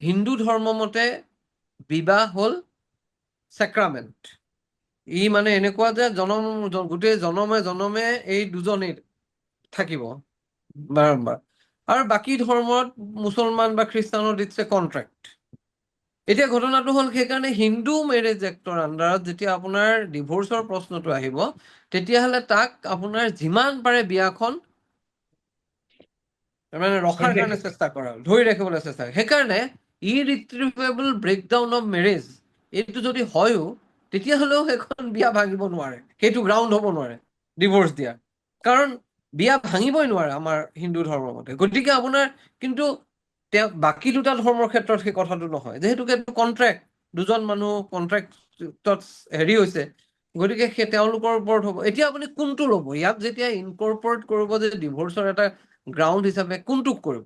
হিন্দু ধৰ্ম মতে বিবাহ হ'ল চেক্ৰামেণ্ট। ই মানে এনেকুৱা যে গোটেই জনমে এই দুজনেই থাকিব বাৰম্বাৰ, আৰু বাকী ধৰ্মত মুছলমান বা খ্ৰীষ্টানত ইটছ এ কন্ট্ৰেক্ট। এতিয়া ঘটনাটো হ'ল সেইকাৰণে হিন্দু মেৰেজ এক্টৰ আণ্ডাৰত যেতিয়া আপোনাৰ ডিভোৰ্চৰ প্ৰশ্নটো আহিব তেতিয়াহ'লে তাক আপোনাৰ যিমান পাৰে বিয়াখন মানে ৰখাৰ কাৰণে চেষ্টা কৰা হ'ল, ধৰি ৰাখিবলৈ চেষ্টা কৰে। সেইকাৰণে ইৰিট্ৰিভেবল ব্ৰেকডাউন অফ মেৰেজ এইটো যদি হয়ও তেতিয়াহ'লেও সেইখন বিয়া ভাঙিব নোৱাৰে, সেইটো গ্ৰাউণ্ড হ'ব নোৱাৰে ডিভোৰ্চ দিয়া, কাৰণ বিয়া ভাঙিবই নোৱাৰে আমাৰ হিন্দু ধৰ্মৰ মতে। গতিকে আপোনাৰ কিন্তু বাকী 2টা ধৰ্মৰ ক্ষেত্ৰত সেই কথাটো নহয়, যিহেতুকে কন্ট্ৰেক্ট, দুজন মানুহ কন্ট্ৰেক্টত হেৰি হৈছে, গতিকে সেই তেওঁলোকৰ ওপৰত হ'ব। এতিয়া আপুনি কোনটো ল'ব? ইয়াত যেতিয়া ইনকৰ্পৰেট কৰিব যে ডিভোৰ্চৰ এটা গ্ৰাউণ্ড হিচাপে কোনটোক কৰিব?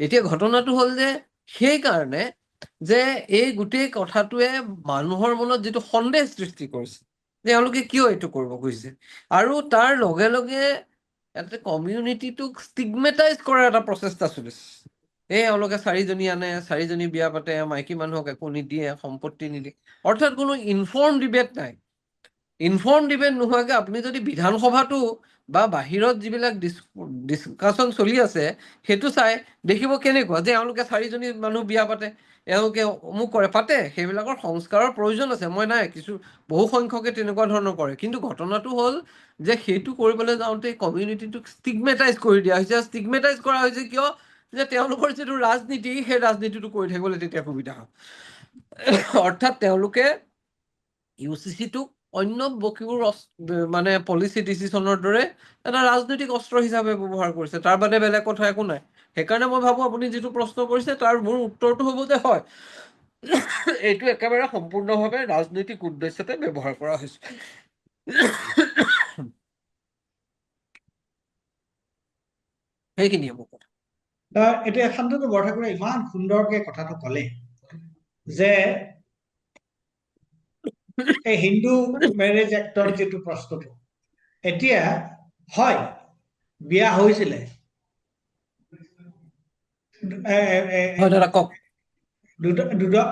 এতিয়া ঘটনাটো হ'ল যে সেইকাৰণে যে এই গোটেই কথাটোৱে মানুহৰ মনত যিটো সন্দেহ সৃষ্টি কৰিছে যে তেওঁলোকে কিয় এইটো কৰিব খুজিছে, আৰু তাৰ লগে লগে এটা কমিউনিটিটোক ষ্টিগমেটাইজ কৰাৰ এটা প্ৰচেষ্টা চলিছে। এওঁলোকে 4জনী আনে, 4জনী বিয়া পাতে, মাইকী মানুহক একো নিদিয়ে, সম্পত্তি নিদিয়ে, অৰ্থাৎ কোনো ইনফৰ্ম ডিবেট নাই। ইনফৰ্ম ডিবেট নোহোৱাকে আপুনি যদি বিধানসভাটো বা বাহিৰত যিবিলাক ডিছকাশ্যন চলি আছে সেইটো চাই দেখিব কেনেকুৱা যে এওঁলোকে 4জনী মানুহ বিয়া পাতে, এওঁলোকে অমুক কৰে, পাতে, সেইবিলাকৰ সংস্কাৰৰ প্ৰয়োজন আছে, মই নাই, বহু সংখ্যকে তেনেকুৱা ধৰণৰ কৰে, কিন্তু ঘটনাটো হ'ল যে সেইটো কৰিবলৈ যাওঁতে কমিউনিটিটোক ষ্টিগমেটাইজ কৰি দিয়া হৈছে। ষ্টিগমেটাইজ কৰা হৈছে কিয়? যে তেওঁলোকৰ যিটো ৰাজনীতি সেই ৰাজনীতিটো কৰি থাকিবলৈ তেতিয়া সুবিধা হয়। অৰ্থাৎ তেওঁলোকে UCCটোক অন্য বকিবোৰ মানে পলিচি ডিচিশ্যনৰ দৰে এটা ৰাজনৈতিক অস্ত্ৰ হিচাপে ব্যৱহাৰ কৰিছে, তাৰ বাদে বেলেগ কথা একো নাই। সেইকাৰণে মই ভাবো আপুনি যিটো প্ৰশ্ন কৰিছে তাৰ মোৰ উত্তৰটো হ'ব যে হয়, এইটো একেবাৰে সম্পূৰ্ণভাৱে ৰাজনৈতিক উদ্দেশ্যতে ব্যৱহাৰ কৰা হৈছে। সেইখিনিয়ে মোৰ কথা। এতিয়া শান্তনু বৰঠাকুৰে ইমান সুন্দৰকে কথাটো ক'লে যে এই হিন্দু মেৰেজ এক্টৰ যিটো প্ৰশ্নটো, এতিয়া হয় বিয়া হৈছিলে, হয় দাদা কওক।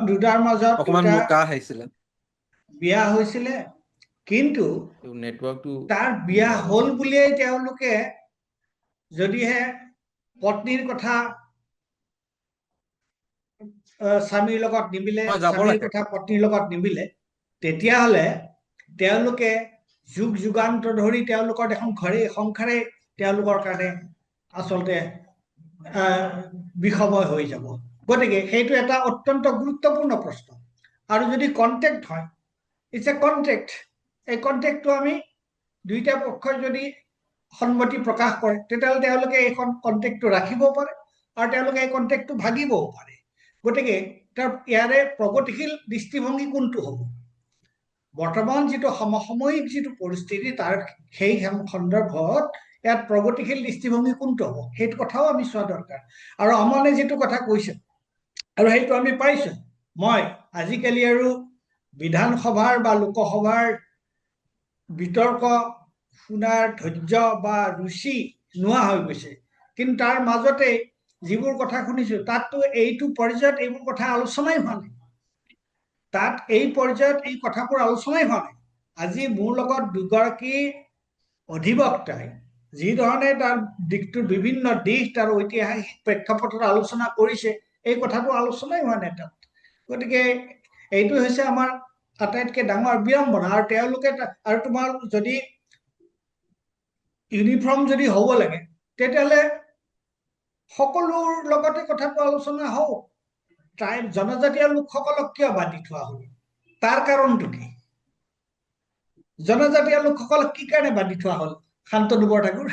দুটাৰ মাজত অকমান মোৰ কাহ আহিছিলে। বিয়া হৈছিলে, কিন্তু নেটৱৰ্কটো তাৰ বিয়া হ'ল বুলিয়েই তেওঁলোকে যদিহে পত্নীৰ কথা স্বামীৰ লগত নিমিলে, যাব স্বামীৰ লাগে। কথা পত্নীৰ লগত নিমিলে, তেতিয়াহ'লে তেওঁলোকে যুগ যুগান্তৰ ধৰি তেওঁলোকৰ এখন সংসাৰে তেওঁলোকৰ কাৰণে আচলতে বিষময় হৈ যাব। গতিকে সেইটো এটা অত্যন্ত গুৰুত্বপূৰ্ণ প্ৰশ্ন। আৰু যদি কন্ট্ৰেক্ট হয়, ইটছ এ কন্ট্ৰেক্ট, এই কন্ট্ৰেক্টটো আমি 2টা পক্ষই যদি সন্মতি প্ৰকাশ কৰে তেতিয়াহ'লে তেওঁলোকে এইখন কণ্টেক্টটো ৰাখিব পাৰে আৰু তেওঁলোকে এই কণ্টেক্টটো ভাগিবও পাৰে। গতিকে ইয়াৰে প্ৰগতিশীল দৃষ্টিভংগী কোনটো হ'ব? বৰ্তমান যিটো সমসাময়িক যিটো পৰিস্থিতি তাৰ সেই সন্দৰ্ভত ইয়াত প্ৰগতিশীল দৃষ্টিভংগী কোনটো হ'ব সেইটো কথাও আমি চোৱা দৰকাৰ। আৰু আমনে যিটো কথা কৈছে আৰু সেইটো আমি পাইছো, মই আজিকালি আৰু বিধানসভাৰ বা লোকসভাৰ বিতৰ্ক শুনাৰ ধৈৰ্য বা ৰুচি নোহোৱা হৈ গৈছে, কিন্তু তাৰ মাজতে যিবোৰ কথা শুনিছো তাততো এইটো পৰ্যায়ত এইবোৰ কথা আলোচনাই হোৱা নাই, তাত এই পৰ্যায়ত এই কথাবোৰ আলোচনাই হোৱা নাই। আজি মোৰ লগত দুগৰাকী অধিবক্তাই যি ধৰণে তাৰ দিশটোৰ বিভিন্ন দিশ তাৰ ঐতিহাসিক প্ৰেক্ষাপটত আলোচনা কৰিছে, এই কথাবোৰ আলোচনাই হোৱা নাই তাত। গতিকে এইটো হৈছে আমাৰ আটাইতকৈ ডাঙৰ বিড়ম্বনা। আৰু তেওঁলোকে আৰু তোমাৰ যদি ইউনিফৰ্ম যদি হ'ব লাগে তেতিয়াহ'লে সকলোৰ লগতে কথাটো আলোচনা হওক। জনজাতীয় লোকসকলক কিয় বাদ দি থোৱা হ'ল? তাৰ কাৰণটো কি? জনজাতীয় লোকসকলক কি কাৰণে বাদ দি থোৱা হ'ল শান্তনু বৰঠাকুৰ?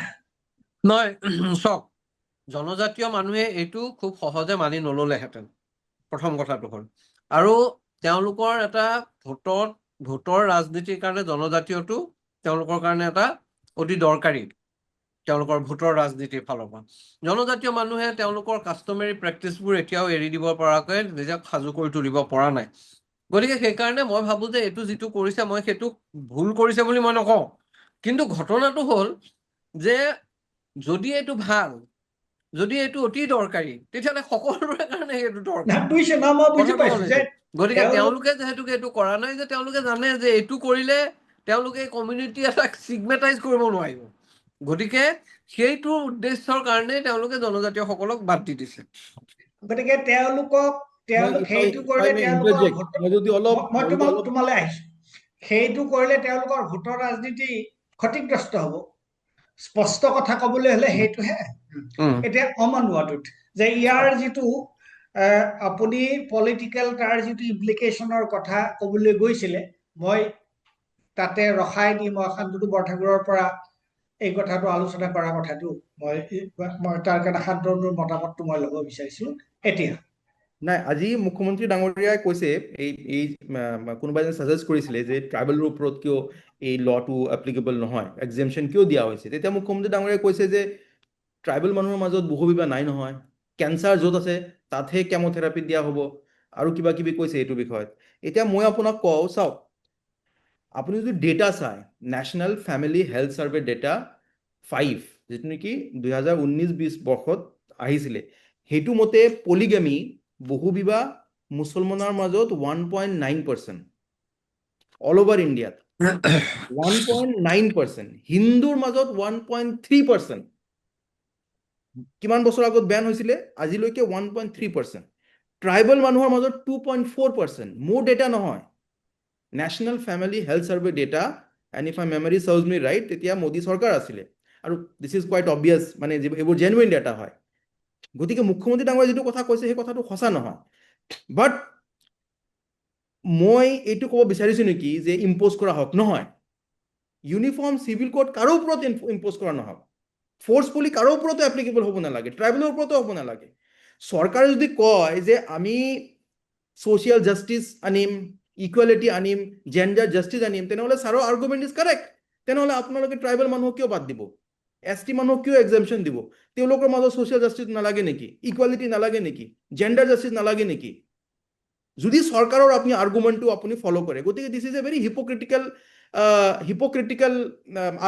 নহয়, চাওক, জনজাতীয় মানুহে এইটো খুব সহজে মানি নললেহেঁতেন, প্ৰথম কথাটো হ'ল। আৰু তেওঁলোকৰ এটা ভোটৰ ৰাজনীতিৰ কাৰণে জনজাতীয়টো তেওঁলোকৰ কাৰণে এটা অতি দৰকাৰী, তেওঁলোকৰ ভোটৰ ৰাজনীতিৰ ফালৰ পৰা। জনজাতীয় মানুহে তেওঁলোকৰ কাষ্টমাৰী প্ৰেক্টিচবোৰ এতিয়াও এৰি দিব পৰাকৈ নিজক সাজু কৰি তুলিব পৰা নাই। গতিকে সেইকাৰণে মই ভাবো যে এইটো যিটো কৰিছে মই সেইটো ভুল কৰিছে বুলি মই নকওঁ, কিন্তু ঘটনাটো হ'ল যে যদি এইটো ভাল, যদি এইটো অতি দৰকাৰী, তেতিয়াহ'লে সকলোৰে কাৰণে সেইটো দৰকাৰ। বুজিছে না? মই বুজি কথাটো পাইছো হ'ল যে এইটো। গতিকে তেওঁলোক তেওঁলোকে যিহেতুকে এইটো কৰা নাই, যে তেওঁলোকে জানে যে এইটো কৰিলে তেওঁলোকে কমিউনিটি এটাক ছিগমেটাইজ কৰিব নোৱাৰিব, গতিকে সেইটো উদ্দেশ্যৰ কাৰণে তেওঁলোকে জনজাতীয়সকলক বাদ দি দিছে। গতিকে তেওঁলোক সেইটো কৰিলে তেওঁলোকৰ মই তোমালৈ আহিছো, সেইটো কৰিলে তেওঁলোকৰ ভোটৰ ৰাজনীতি ক্ষতিগ্ৰস্ত হ'ব। স্পষ্ট কথা ক'বলৈ হ'লে সেইটোহে। এতিয়া অমানুৱাটোত যে ইয়াৰ যিটো আপুনি পলিটিকেল তাৰ যিটো ইমপ্লিকেশ্যনৰ কথা ক'বলৈ গৈছিলে, মই তাতে ৰখাই দি মই শান্তনু বৰঠাকুৰৰ পৰা এই কথাটো আলোচনা কৰা কথাটো মই তাৰ কাৰণে শান্তনুৰ মতামতটো মই ল'ব বিচাৰিছো। এতিয়া নাই, আজি মুখ্যমন্ত্ৰী ডাঙৰীয়াই কৈছে, এই কোনোবা এজনে ছাজেষ্ট কৰিছিলে যে ট্ৰাইবেলৰ ওপৰত কিয় এই লটো এপ্লিকেবল নহয়, এক্সেমশ্যন কিয় দিয়া হৈছে। তেতিয়া মুখ্যমন্ত্ৰী ডাঙৰীয়াই কৈছে যে ট্ৰাইবেল মানুহৰ মাজত বহু বিবাহ নাই নহয়, কেঞ্চাৰ য'ত আছে তাতহে কেমোথেৰাপি দিয়া হ'ব, আৰু কিবা কিবি কৈছে এইটো বিষয়ত। এতিয়া মই আপোনাক কওঁ, চাওক, আপুনি যদি ডেটা চায়, national family health survey data 5, যিটো নেকি 2019-20 বৰ্ষত আহিছিলে, সেইটো মতে পলিগামী, বহু বিবাহ মুছলমানৰ মাজত 1.9%, অল অভাৰ ইণ্ডিয়াত 1.9%, হিন্দুৰ মাজত 1.3%। কিমান বছৰ আগত বেন হৈছিলে? আজিলৈকে 1.3%। ট্ৰাইবেল মানুহৰ মাজত 2.4%। মোৰ ডেটা নহয়, national family health survey data, and if my memory serves me right, তেতিয়া মোদী চৰকাৰ আছিলে। আৰু দিছ ইজ কোৱাইট অবভিয়াছ, মানে এইবোৰ জেনুইন ডেটা হয়। গতিকে মুখ্যমন্ত্ৰী ডাঙৰীয়াই যিটো কথা কৈছে সেই কথাটো সঁচা নহয়। বাট মই এইটো ক'ব বিচাৰিছো নেকি যে ইম্প'জ কৰা হওক? নহয়, ইউনিফৰ্ম চিভিল কোড কাৰো ওপৰত ইম্প'জ কৰা নহওক, ফ'ৰ্চফুলি কাৰো ওপৰতো এপ্লিকেবল হ'ব নালাগে, ট্ৰাইবেলৰ ওপৰতো হ'ব নালাগে। চৰকাৰে যদি কয় যে আমি ছ'চিয়েল জাষ্টিছ আনিম, ইকুৱেলিটি আনিম, জেণ্ডাৰ জাষ্টিছ আনিম, তেনেহ'লে ছাৰৰ আৰ্গুমেণ্ট ইজ কাৰেক্ট। তেনেহ'লে আপোনালোকে ট্ৰাইবেল মানুহক কিয় বাদ দিব? ST মানুহক কিয় এক্সেমশ্যন দিব? তেওঁলোকৰ মাজত ছ'চিয়েল জাষ্টিছ নালাগে নেকি? ইকুৱেলিটি নালাগে নেকি? জেণ্ডাৰ জাষ্টিছ নালাগে নেকি? যদি চৰকাৰৰ আপুনি আৰ্গুমেণ্টটো আপুনি ফ'ল' কৰে, গতিকে this is a very hypocritical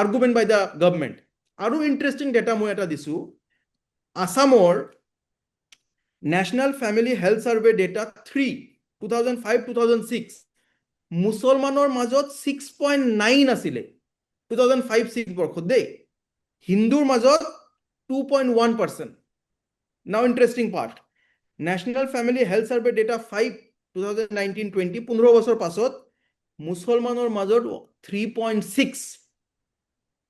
argument by the government. আৰু ইণ্টাৰেষ্টিং ডেটা মই এটা দিছোঁ, আছামৰ national family health survey data 3, 2005-2006, মুছলমানৰ মাজত 6.9 আছিলে 2005-06 বৰ্ষত দেই, হিন্দুৰ মাজত 2.1%। নাও interesting part, national family health survey data 5, 2019-20, 15 বছৰ পাছত মুছলমানৰ মাজত 3.6,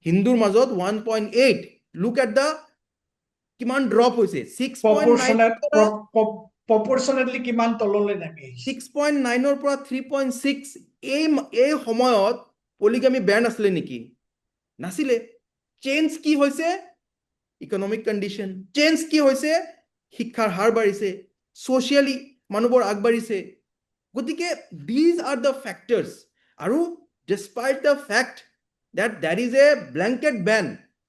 হিন্দুৰ মাজত 1.8। লুক এট দ্য কিমান ড্ৰপ হৈছে, প্ৰপৰচনেটলি কিমান তললৈ নামি আহিছে। 6.9ৰ পৰা 3.6। এই সময়ত পলিগামী বেন আছিলে নেকি? নাছিলে। চেঞ্জ কি হৈছে? Economic condition. চেঞ্জ কি হৈছে? শিক্ষাৰ হাৰ বাঢ়িছে, ছ'চিয়েলি মানুহবোৰ আগবাঢ়িছে। গতিকে দিজ আৰ দ্য ফেক্টৰ্ছ। আৰু despite the fact that there is a blanket ban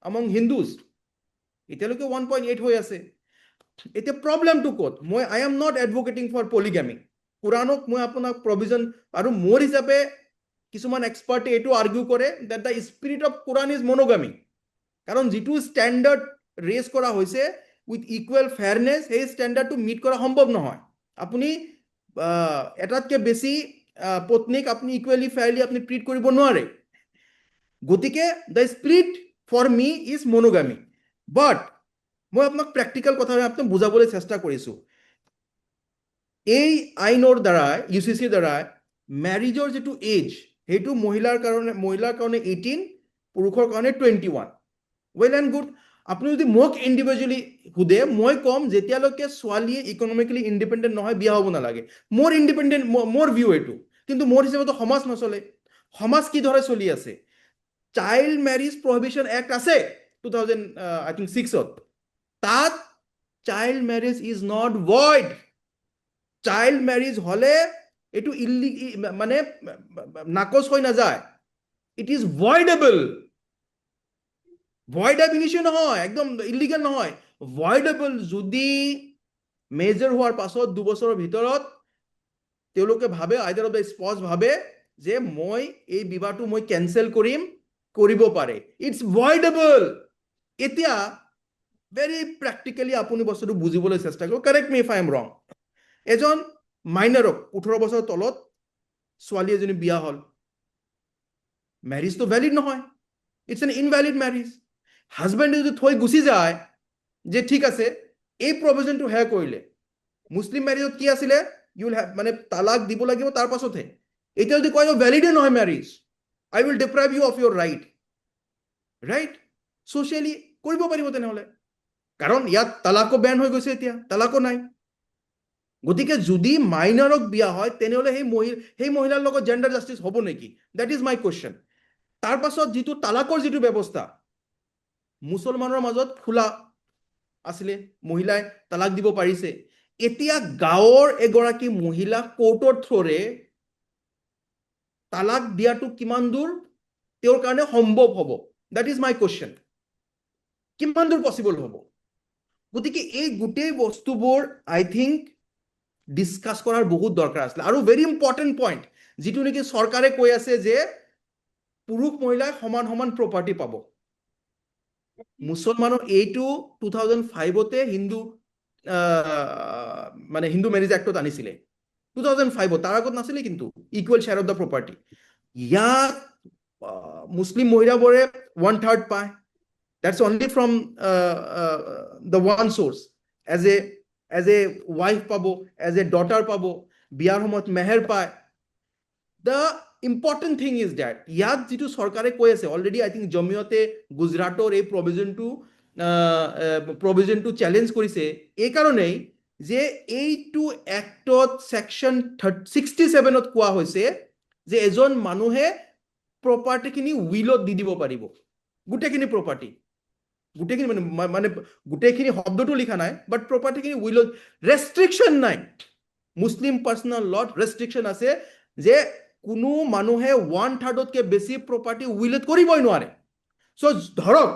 among Hindus, এতিয়ালৈকে 1.8 হৈ আছে। এতিয়া প্ৰব্লেমটো ক'ত? I am not advocating for polygamy. কোৰাণক মই আপোনাক প্ৰভিজন, আৰু মোৰ হিচাপে কিছুমান এক্সপাৰ্টে এইটো আৰ্গিউ কৰে that the spirit of Quran is monogamy. কাৰণ যিটো ষ্টেণ্ডাৰ্ড ৰেজ কৰা হৈছে উইথ ইকুৱেল ফেয়াৰনেছ, সেই ষ্টেণ্ডাৰ্ডটো মিট কৰা সম্ভৱ নহয়। আপুনি এটাতকৈ বেছি পত্নীক আপুনি ইকুৱেলি ফেয়াৰলি আপুনি ট্ৰিট কৰিব নোৱাৰে। গতিকে the spirit for me is monogamy. But মই আপোনাক প্ৰেক্টিকেল কথাৰে আপোনাক বুজাবলৈ চেষ্টা কৰিছোঁ। এই আইনৰ দ্বাৰাই, UCCৰ দ্বাৰাই মেৰিজৰ যিটো এজ, সেইটো মহিলাৰ কাৰণে 18, পুৰুষৰ কাৰণে 21। Well and good. আপুনি যদি মোক ইণ্ডিভিজুৱেলি সোধে, মই ক'ম যেতিয়ালৈকে ছোৱালীয়ে ইকনমিকেলি ইণ্ডিপেণ্ডেণ্ট নহয় বিয়া হ'ব নালাগে। মোৰ ভিউ এইটো। কিন্তু মোৰ হিচাপতো সমাজ নচলে। সমাজ কিদৰে চলি আছে? চাইল্ড মেৰিজ প্ৰহিবিশ্যন এক্ট আছে 2006ত। তাত child marriage is not void. Child marriage হ'লে এইটো মানে নাকচ হৈ নাযায়। It is voidable. Void ab ইনিচিয়েল নহয়, একদম ইলিগেল নহয়। ভইডেবল যদি মেজৰ হোৱাৰ পাছত 2 বছৰৰ ভিতৰত তেওঁলোকে ভাবে, আইদাৰ অফ দ্য স্পজ ভাবে যে মই এই বিবাহটো মই কেনচেল কৰিব পাৰে। ইটছ ভইডেবল। এতিয়া ভেৰি প্ৰেক্টিকেলি আপুনি বস্তুটো বুজিবলৈ চেষ্টা কৰক। Correct me if I am ৰং। এজন মাইনৰক 18 বছৰৰ তলত ছোৱালী এজনী বিয়া হ'ল, মেৰিজটো ভেলিড নহয়। It's an invalid marriage. হাজবেণ্ডে যদি থৈ গুচি যায় যে ঠিক আছে এই প্ৰভিজনটো হেয়াৰ কৰিলে, মুছলিম মেৰিজত কি আছিলে? ইউল হেভ মানে তালাক দিব লাগিব তাৰ পাছতহে। এতিয়া যদি কয় ভেলিডে নহয় marriage, I will deprive you of your right. Right? Socially কৰিব পাৰিব তেনেহ'লে, কাৰণ ইয়াত তালাকো বেন হৈ গৈছে, এতিয়া তালাকো নাই। গতিকে যদি মাইনৰক বিয়া হয় তেনেহ'লে সেই মহিলাৰ লগত জেণ্ডাৰ জাষ্টিছ হ'ব নেকি? That is my question. তাৰ পাছত যিটো তালাকৰ যিটো ব্যৱস্থা মুছলমানৰ মাজত খোলা আছিলে, মহিলাই তালাক দিব পাৰিছে। এতিয়া গাঁৱৰ এগৰাকী মহিলা কোৰ্টৰ থ্ৰুৰে তালাক দিয়াটো কিমান দূৰ তেওঁৰ কাৰণে সম্ভৱ হ'ব? That is my question. কিমান দূৰ পচিবল হ'ব? গতিকে এই গোটেই বস্তুবোৰ আই থিংক ডিছকাছ কৰাৰ বহুত দৰকাৰ আছিলে। আৰু ভেৰি ইম্পৰ্টেণ্ট পইণ্ট, যিটো নেকি চৰকাৰে কৈ আছে যে পুৰুষ মহিলাই সমান সমান প্ৰপাৰ্টি পাব। মুছলমানৰ এইটো 2005তে হিন্দু মেৰিজ এক্টত আনিছিলে 2005ত। তাৰ আগত নাছিলে কিন্তু equal share of the property. ইয়াত মুছলিম মহিলাবোৰে 1/3 পায়। That's only from the one source. As a wife পাব, as a daughter পাব, বিয়াৰ সময়ত মেহেৰ পায়। The important thing is that ইয়াত যিটো চৰকাৰে কৈ আছে, অলৰেডি আই থিংক জমিয়তে গুজৰাটৰ এই প্ৰভিজনটো চেলেঞ্জ কৰিছে এই কাৰণেই যে এইটো এক্টত ছেকশ্যন 67ত কোৱা হৈছে যে এজন মানুহে প্ৰপাৰ্টিখিনি উইলত দি দিব পাৰিব। গোটেইখিনি প্ৰপাৰ্টি, গোটেইখিনি মানে গোটেইখিনি শব্দটো লিখা নাই, বাট প্ৰপাৰ্টিখিনি উইলত, ৰেষ্ট্ৰিকশ্যন নাই। মুছলিম পাৰ্চনেল লত ৰেষ্ট্ৰিকশ্যন আছে যে কোনো মানুহে 1/3তকৈ বেছি প্ৰপাৰ্টি উইলত কৰিবই নোৱাৰে। চ' ধৰক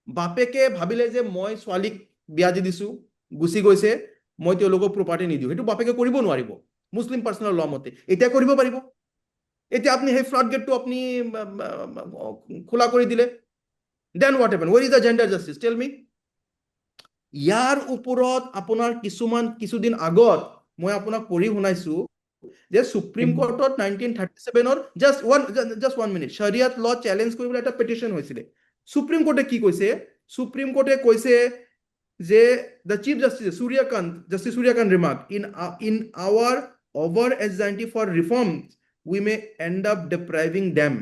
বাপেকে ভাবিলে যে মই ছোৱালীক বিয়া দি দিছোঁ, গুচি গৈছে, মই তেওঁলোকক প্ৰপাৰ্টি নিদিওঁ, সেইটো বাপেকে কৰিব নোৱাৰিব মুছলিম পাৰ্চনেল ল মতে। এতিয়া কৰিব পাৰিব। এতিয়া আপুনি সেই ফ্লাড গেটটো আপুনি খোলা কৰি দিলে, then what happened? Where is the gender justice? Tell me. ইয়াৰ ওপৰত আপোনাৰ কিছুদিন আগত মই আপোনাক পঢ়ি শুনাইছো যে সুপ্ৰিম কোৰ্টত 1937ৰ just one minute শৰিয়াত ল চেলেঞ্জ কৰিবলৈ এটা পিটিশন হৈছিলে। সুপ্ৰিম কোৰ্টে কি কৈছে? সুপ্ৰিম কোৰ্টে কৈছে যে the chief justice Justice Suryakant remarked, in our over anxiety for reforms we may end up depriving them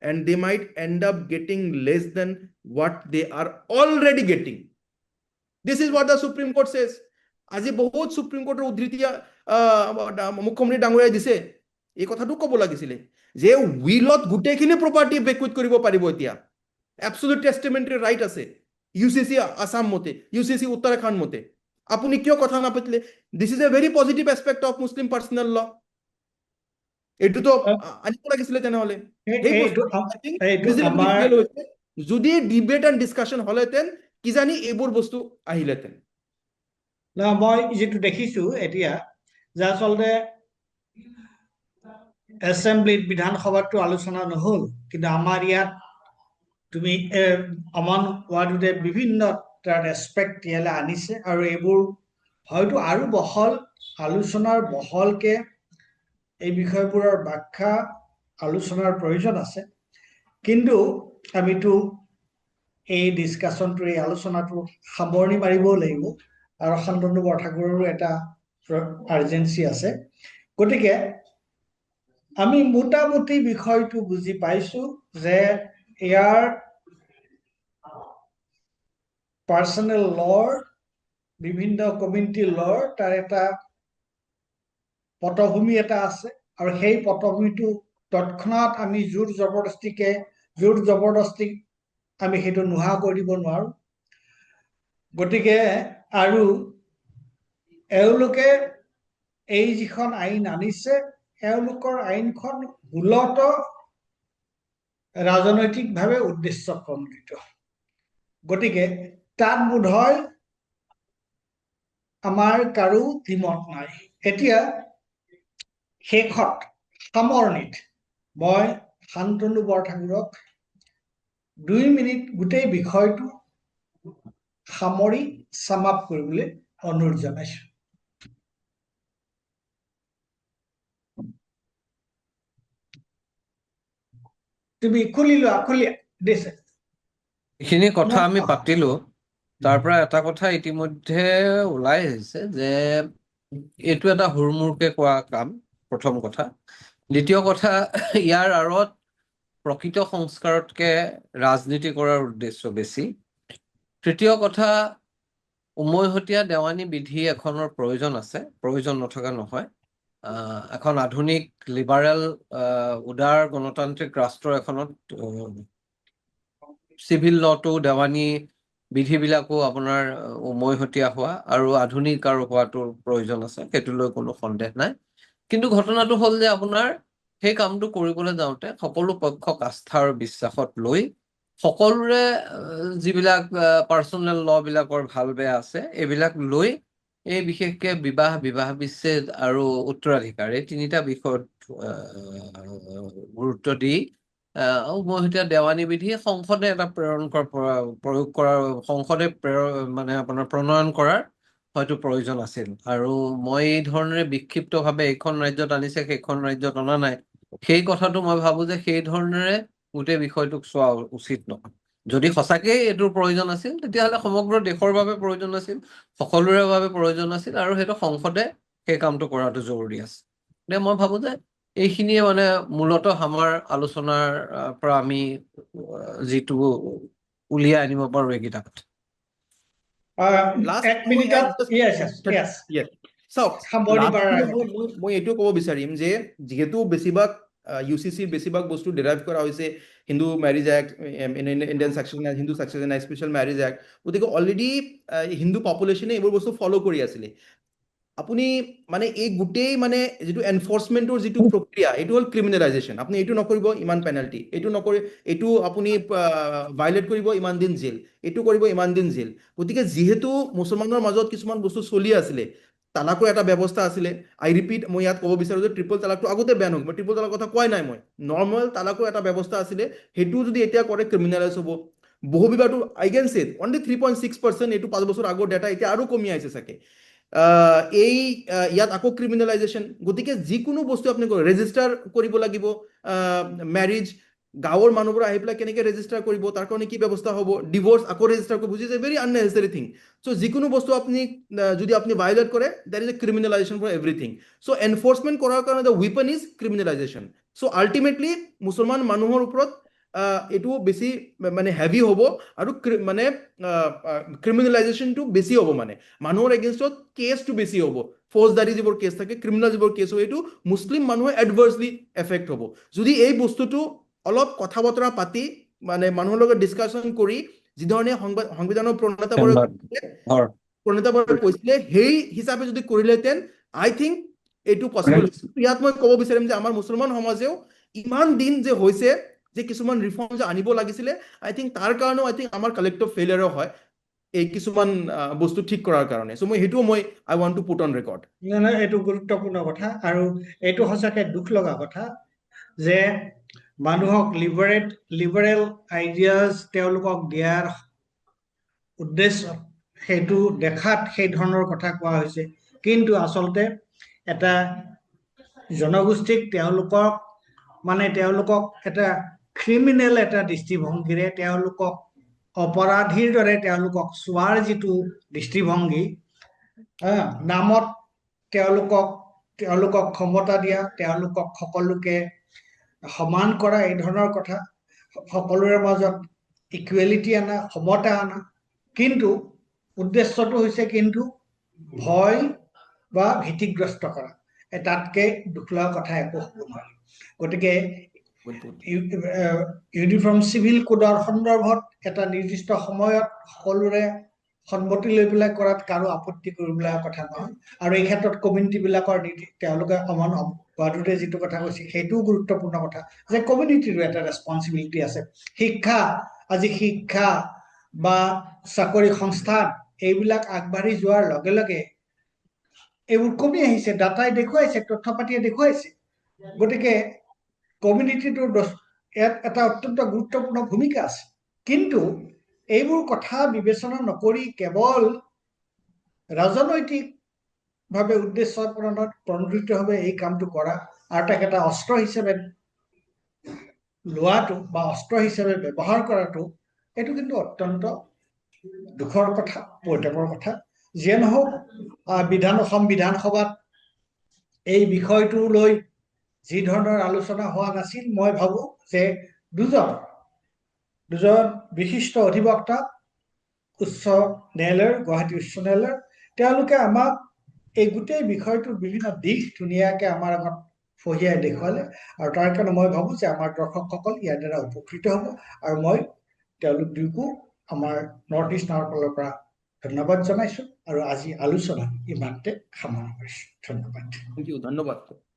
and they might end up getting less than what they are already getting. This is what the Supreme Court says. আজি বহুত supreme কোৰ্টৰ উদ্ধৃতি মুখ্যমন্ত্ৰী ডাঙৰীয়াই দিছে। এই কথাটো ক'ব লাগিছিলে যে উইলত গোটেইখিনি প্ৰপাৰ্টি বেকুইট কৰিব পাৰিব এতিয়া। এবছলিউট টেষ্টিমেণ্টাৰী ৰাইট আছে UCC আসাম মতে, UCC উত্তৰাখণ্ড মতে। আপুনি কিয় কথা নাপাতিলে? This is a very positive aspect of Muslim personal law. এইটোতো আনিব লাগিছিলে তেনেহ'লে। সেই এইটো বস্তু আমাৰ ফেইল হৈছে। যদি ডিবেট এণ্ড ডিছকাশ্যন হ'লেহেঁতেন কিজানি এইবোৰ বস্তু আহিলেহেঁতেন। মই যিটো দেখিছো এতিয়া যে আচলতে এছেম্বলিত বিধানসভাতো আলোচনা নহ'ল, কিন্তু আমাৰ ইয়াত তুমি অমান ৱাৰ্ডতে বিভিন্ন তাৰ এছপেক্ট ইয়ালৈ আনিছে, আৰু এইবোৰ হয়তো আৰু বহল আলোচনাৰ বহলকে এই বিষয়বোৰৰ ব্যাখ্যা আলোচনাৰ প্ৰয়োজন আছে। কিন্তু আমিতো এই ডিছকাশ্যনটো, এই আলোচনাটো সামৰণি মাৰিবও লাগিব, আৰু শান্তনু বৰঠাকুৰৰো এটা আৰ্জেঞ্চি আছে। গতিকে আমি মোটামুটি বিষয়টো বুজি পাইছো যে ইয়াৰ পাৰ্চনেল লৰ, বিভিন্ন কমিউনিটি লৰ তাৰ এটা পটভূমি এটা আছে, আৰু সেই পটভূমিটো তৎক্ষণাৎ আমি জোৰ জবৰদস্তি আমি সেইটো নোহোৱা কৰি দিব নোৱাৰো। গতিকে আৰু এওঁলোকে এই যিখন আইন আনিছে, এওঁলোকৰ আইনখন মূলতঃ ৰাজনৈতিকভাৱে উদ্দেশ্য প্ৰণোদিত। গতিকে তাত বোধহয় আমাৰ কাৰো দ্বিমত নাই। এতিয়া শেষত সামৰণিত মই শান্তনু বৰঠাকুৰক 2 মিনিট গোটেই বিষয়টো সামৰি চাম আপ কৰিবলৈ অনুৰোধ জনাইছো। তুমি খুলি দিছে। এইখিনি কথা আমি পাতিলো, তাৰ পৰা এটা কথা ইতিমধ্যে ওলাই আহিছে যে এইটো এটা হুৰমুৰকে কোৱা কাম, প্ৰথম কথা। দ্বিতীয় কথা, ইয়াৰ আঁৰত প্ৰকৃত সংস্কাৰতকে ৰাজনীতি কৰাৰ উদ্দেশ্য বেছি। তৃতীয় কথা, উমৈহতীয়া দেৱানী বিধি এখনৰ প্ৰয়োজন আছে, প্ৰয়োজন নথকা নহয়। এখন আধুনিক লিবাৰেল উদাৰ গণতান্ত্ৰিক ৰাষ্ট্ৰ এখনত চিভিল লটো, দেৱানী বিধিবিলাকো আপোনাৰ উমৈহতীয়া হোৱা আৰু আধুনিক আৰু হোৱাটোৰ প্ৰয়োজন আছে, সেইটো লৈ কোনো সন্দেহ নাই। কিন্তু ঘটনাটো হ'ল যে আপোনাৰ সেই কামটো কৰিবলৈ যাওঁতে সকলো পক্ষক আস্থা আৰু বিশ্বাসত লৈ, সকলোৰে যিবিলাক পাৰ্চনেল ল বিলাকৰ ভাল বেয়া আছে, এইবিলাক লৈ এই বিশেষকে বিবাহ বিচ্ছেদ আৰু উত্তৰাধিকাৰ, এই তিনিটা বিষয়ত গুৰুত্ব দি উমৈহতীয়া দেৱানী বিধি সংসদে এটা প্ৰয়োগ কৰাৰ, সংসদে মানে আপোনাৰ প্ৰণয়ন কৰাৰ হয়তো প্ৰয়োজন আছিল। আৰু মই এই ধৰণেৰে বিক্ষিপ্তভাৱে এইখন ৰাজ্যত আনিছে, সেইখন ৰাজ্যত অনা নাই, সেই কথাটো মই ভাবো যে সেই ধৰণেৰে গোটেই বিষয়টোক চোৱা উচিত নহয়। যদি সঁচাকেই এইটোৰ প্ৰয়োজন আছিল, তেতিয়াহ'লে সমগ্ৰ দেশৰ বাবে প্ৰয়োজন আছিল, সকলোৰে বাবে প্ৰয়োজন আছিল, আৰু সেইটো সংসদে সেই কামটো কৰাটো জৰুৰী আছে। মই ভাবো যে এইখিনিয়ে মানে মূলতঃ আমাৰ আলোচনাৰ পৰা আমি যিটো উলিয়াই আনিব পাৰো এইকেইটা কথা। এক মিনিটত চাওক, সামৰণি মাৰাৰ আগতে মই এইটো ক'ব বিচাৰিম যে যিহেতু বেছিভাগ UCCৰ বেছিভাগ বস্তু ডেৰাইভ কৰা হৈছে Hindu marriage act, Indian succession act, Hindu succession act, special marriage act, গতিকে অলৰেডি হিন্দু পপুলেশ্যনে এইবোৰ বস্তু ফ'ল' কৰি আছিলে। আপুনি মানে এই গোটেই মানে যিটো এনফৰ্চমেণ্টৰ যিটো প্ৰক্ৰিয়া, এইটো হ'ল ক্ৰিমিনেলাইজেশ্যন। আপুনি এইটো নকৰিব, ইমান পেনাল্টি, এইটো নকৰি, এইটো আপুনি ভাইলেট কৰিব, ইমান দিন জেল, এইটো কৰিব, ইমান দিন জেল। গতিকে যিহেতু মুছলমানৰ মাজত কিছুমান বস্তু চলি আছিলে, তালাকৰ এটা ব্যৱস্থা আছিলে। আই ৰিপিট, মই ইয়াত ক'ব বিচাৰোঁ যে ট্ৰিপল তালাকটো আগতে বেন হ'ব, ট্ৰিপল তালাকৰ কথা কোৱাই নাই মই, নৰ্মেল তালাকৰ এটা ব্যৱস্থা আছিলে, সেইটো যদি এতিয়া কৰে ক্ৰিমিনেলাইজ হ'ব। বহু বিবাহটো আই কেন চে অনলি 3.6%, এইটো 5 বছৰ আগৰ ডেটা, এতিয়া আৰু কমি আহিছে চাগে। ইয়াত আকৌ ক্ৰিমিনেলাইজেশ্যন। গতিকে যিকোনো বস্তু আপুনি ৰেজিষ্টাৰ কৰিব লাগিব মেৰিজ, গাঁৱৰ মানুহবোৰ আহি পেলাই কেনেকৈ ৰেজিষ্টাৰ কৰিব, তাৰ কাৰণে কি ব্যৱস্থা হ'ব, ডিভোৰ্চ আকৌ ৰেজিষ্টাৰ কৰিব, বুজি ভেৰি আননেচেচাৰী থিং। চ' যিকোনো বস্তু আপুনি যদি আপুনি ভাইলেট কৰে, that is a criminalisation for everything. So' enforcement কৰাৰ কাৰণে the weapon is criminalisation. So' ultimately মুছলমান মানুহৰ ওপৰত এইটো বেছি মানে হেভি হ'ব, আৰু মানে ক্ৰিমিনেলাইজেশ্যনটো বেছি হ'ব, মানে মানুহৰ এগেইনষ্টত কেছটো বেছি হ'ব। ফৌজদাৰী যিবোৰ কেছ থাকে, ক্ৰিমিনেল যিবোৰ কেছ হ'ব, এইটো মুছলিম মানুহৰ এডভাৰ্চলি এফেক্ট হ'ব। যদি এই বস্তুটো অলপ কথা বতৰা পাতি মানে মানুহৰ লগত ডিছকাশ্যন কৰি যিধৰণে সংবিধানৰ প্ৰণেতাবোৰে কৈছিলে সেই হিচাপে যদি কৰিলেহেঁতেন আই থিংক এইটো পচিবল। ইয়াত মই ক'ব বিচাৰিম যে আমাৰ মুছলমান সমাজেও ইমান দিন যে হৈছে যে কিছুমান ৰিফৰ্ম যে আনিব লাগিছিলে, আই থিংক তাৰ কাৰণেও আই থিংক আমাৰ কালেক্টিভ ফেইলিয়াৰো হয় এই কিছুমান বস্তু ঠিক কৰাৰ কাৰণে। চ' মই সেইটোও I want to put on record. এইটো গুৰুত্বপূৰ্ণ কথা, আৰু এইটো সঁচাকে দুখ লগা কথা যে মানুহক লিবাৰেল আইডিয়াজ তেওঁলোকক দিয়াৰ উদ্দেশ্য সেইটো দেখাত সেই ধৰণৰ কথা কোৱা হৈছে, কিন্তু আচলতে এটা জনগোষ্ঠীক তেওঁলোকক এটা ক্ৰিমিনেল এটা দৃষ্টিভংগীৰে তেওঁলোকক অপৰাধীৰ দৰে তেওঁলোকক চোৱাৰ যিটো দৃষ্টিভংগী, নামত তেওঁলোকক ক্ষমতা দিয়া, তেওঁলোকক সকলোকে সমান কৰা, এই ধৰণৰ কথা, সকলোৰে মাজত ইকুৱেলিটি আনা, সমতা আনা, কিন্তু উদ্দেশ্যটো হৈছে কিন্তু ভয় বা ভীতিগ্ৰস্ত কৰা। তাতকে দুখ লগা কথা একো হ'ব নোৱাৰে। গতিকে ইউনিফৰ্ম চিভিল কোডৰ সন্দৰ্ভত এটা নিৰ্দিষ্ট সময়ত সকলোৰে সন্মতি লৈ পেলাই কৰাত কাৰো আপত্তি কৰিবলৈ কথা নহয়, আৰু এই ক্ষেত্ৰত কমিউনিটি বিলাকৰ তেওঁলোকে অমন বাদুৰে যিটো কথা কৈছে সেইটোও গুৰুত্বপূৰ্ণ কথা যে কমিউনিটিৰো এটা ৰেছপন্সিবিলিটি আছে। শিক্ষা বা চাকৰি সংস্থান এইবিলাক আগবাঢ়ি যোৱাৰ লগে লগে এইবোৰ কমি আহিছে, ডাটাই দেখুৱাইছে, তথ্য পাতিয়ে দেখুৱাইছে। গতিকে কমিউনিটিটোৰ ইয়াত এটা অত্যন্ত গুৰুত্বপূৰ্ণ ভূমিকা আছে, কিন্তু এইবোৰ কথা বিবেচনা নকৰি কেৱল ৰাজনৈতিকভাৱে উদ্দেশ্য প্ৰণোদিতভাৱে এই কামটো কৰা আৰু তাক এটা অস্ত্ৰ হিচাপে লোৱাটো বা অস্ত্ৰ হিচাপে ব্যৱহাৰ কৰাটো, এইটো কিন্তু অত্যন্ত দুখৰ কথা, পৰিতাপৰ কথা। যিয়ে নহওক অসম বিধানসভাত এই বিষয়টো লৈ যি ধৰণৰ আলোচনা হোৱা নাছিল, মই ভাবো যে দুজন বিশিষ্ট অধিবক্তা উচ্চ ন্যায়ালয়ৰ, গুৱাহাটী উচ্চ ন্যায়ালয়ৰ, তেওঁলোকে আমাক এই গোটেই বিষয়টোৰ বিভিন্ন দিশ ধুনীয়াকে আমাৰ আগত ফহিয়াই দেখুৱালে, আৰু তাৰ কাৰণে মই ভাবো যে আমাৰ দৰ্শকসকল ইয়াৰ দ্বাৰা উপকৃত হ'ব, আৰু মই তেওঁলোক দুয়োকো আমাৰ নৰ্থ ইষ্ট নাওৰ ফালৰ পৰা ধন্যবাদ জনাইছো, আৰু আজি আলোচনা ইমানতে সামৰণি কৰিছো। ধন্যবাদ। ধন্যবাদ।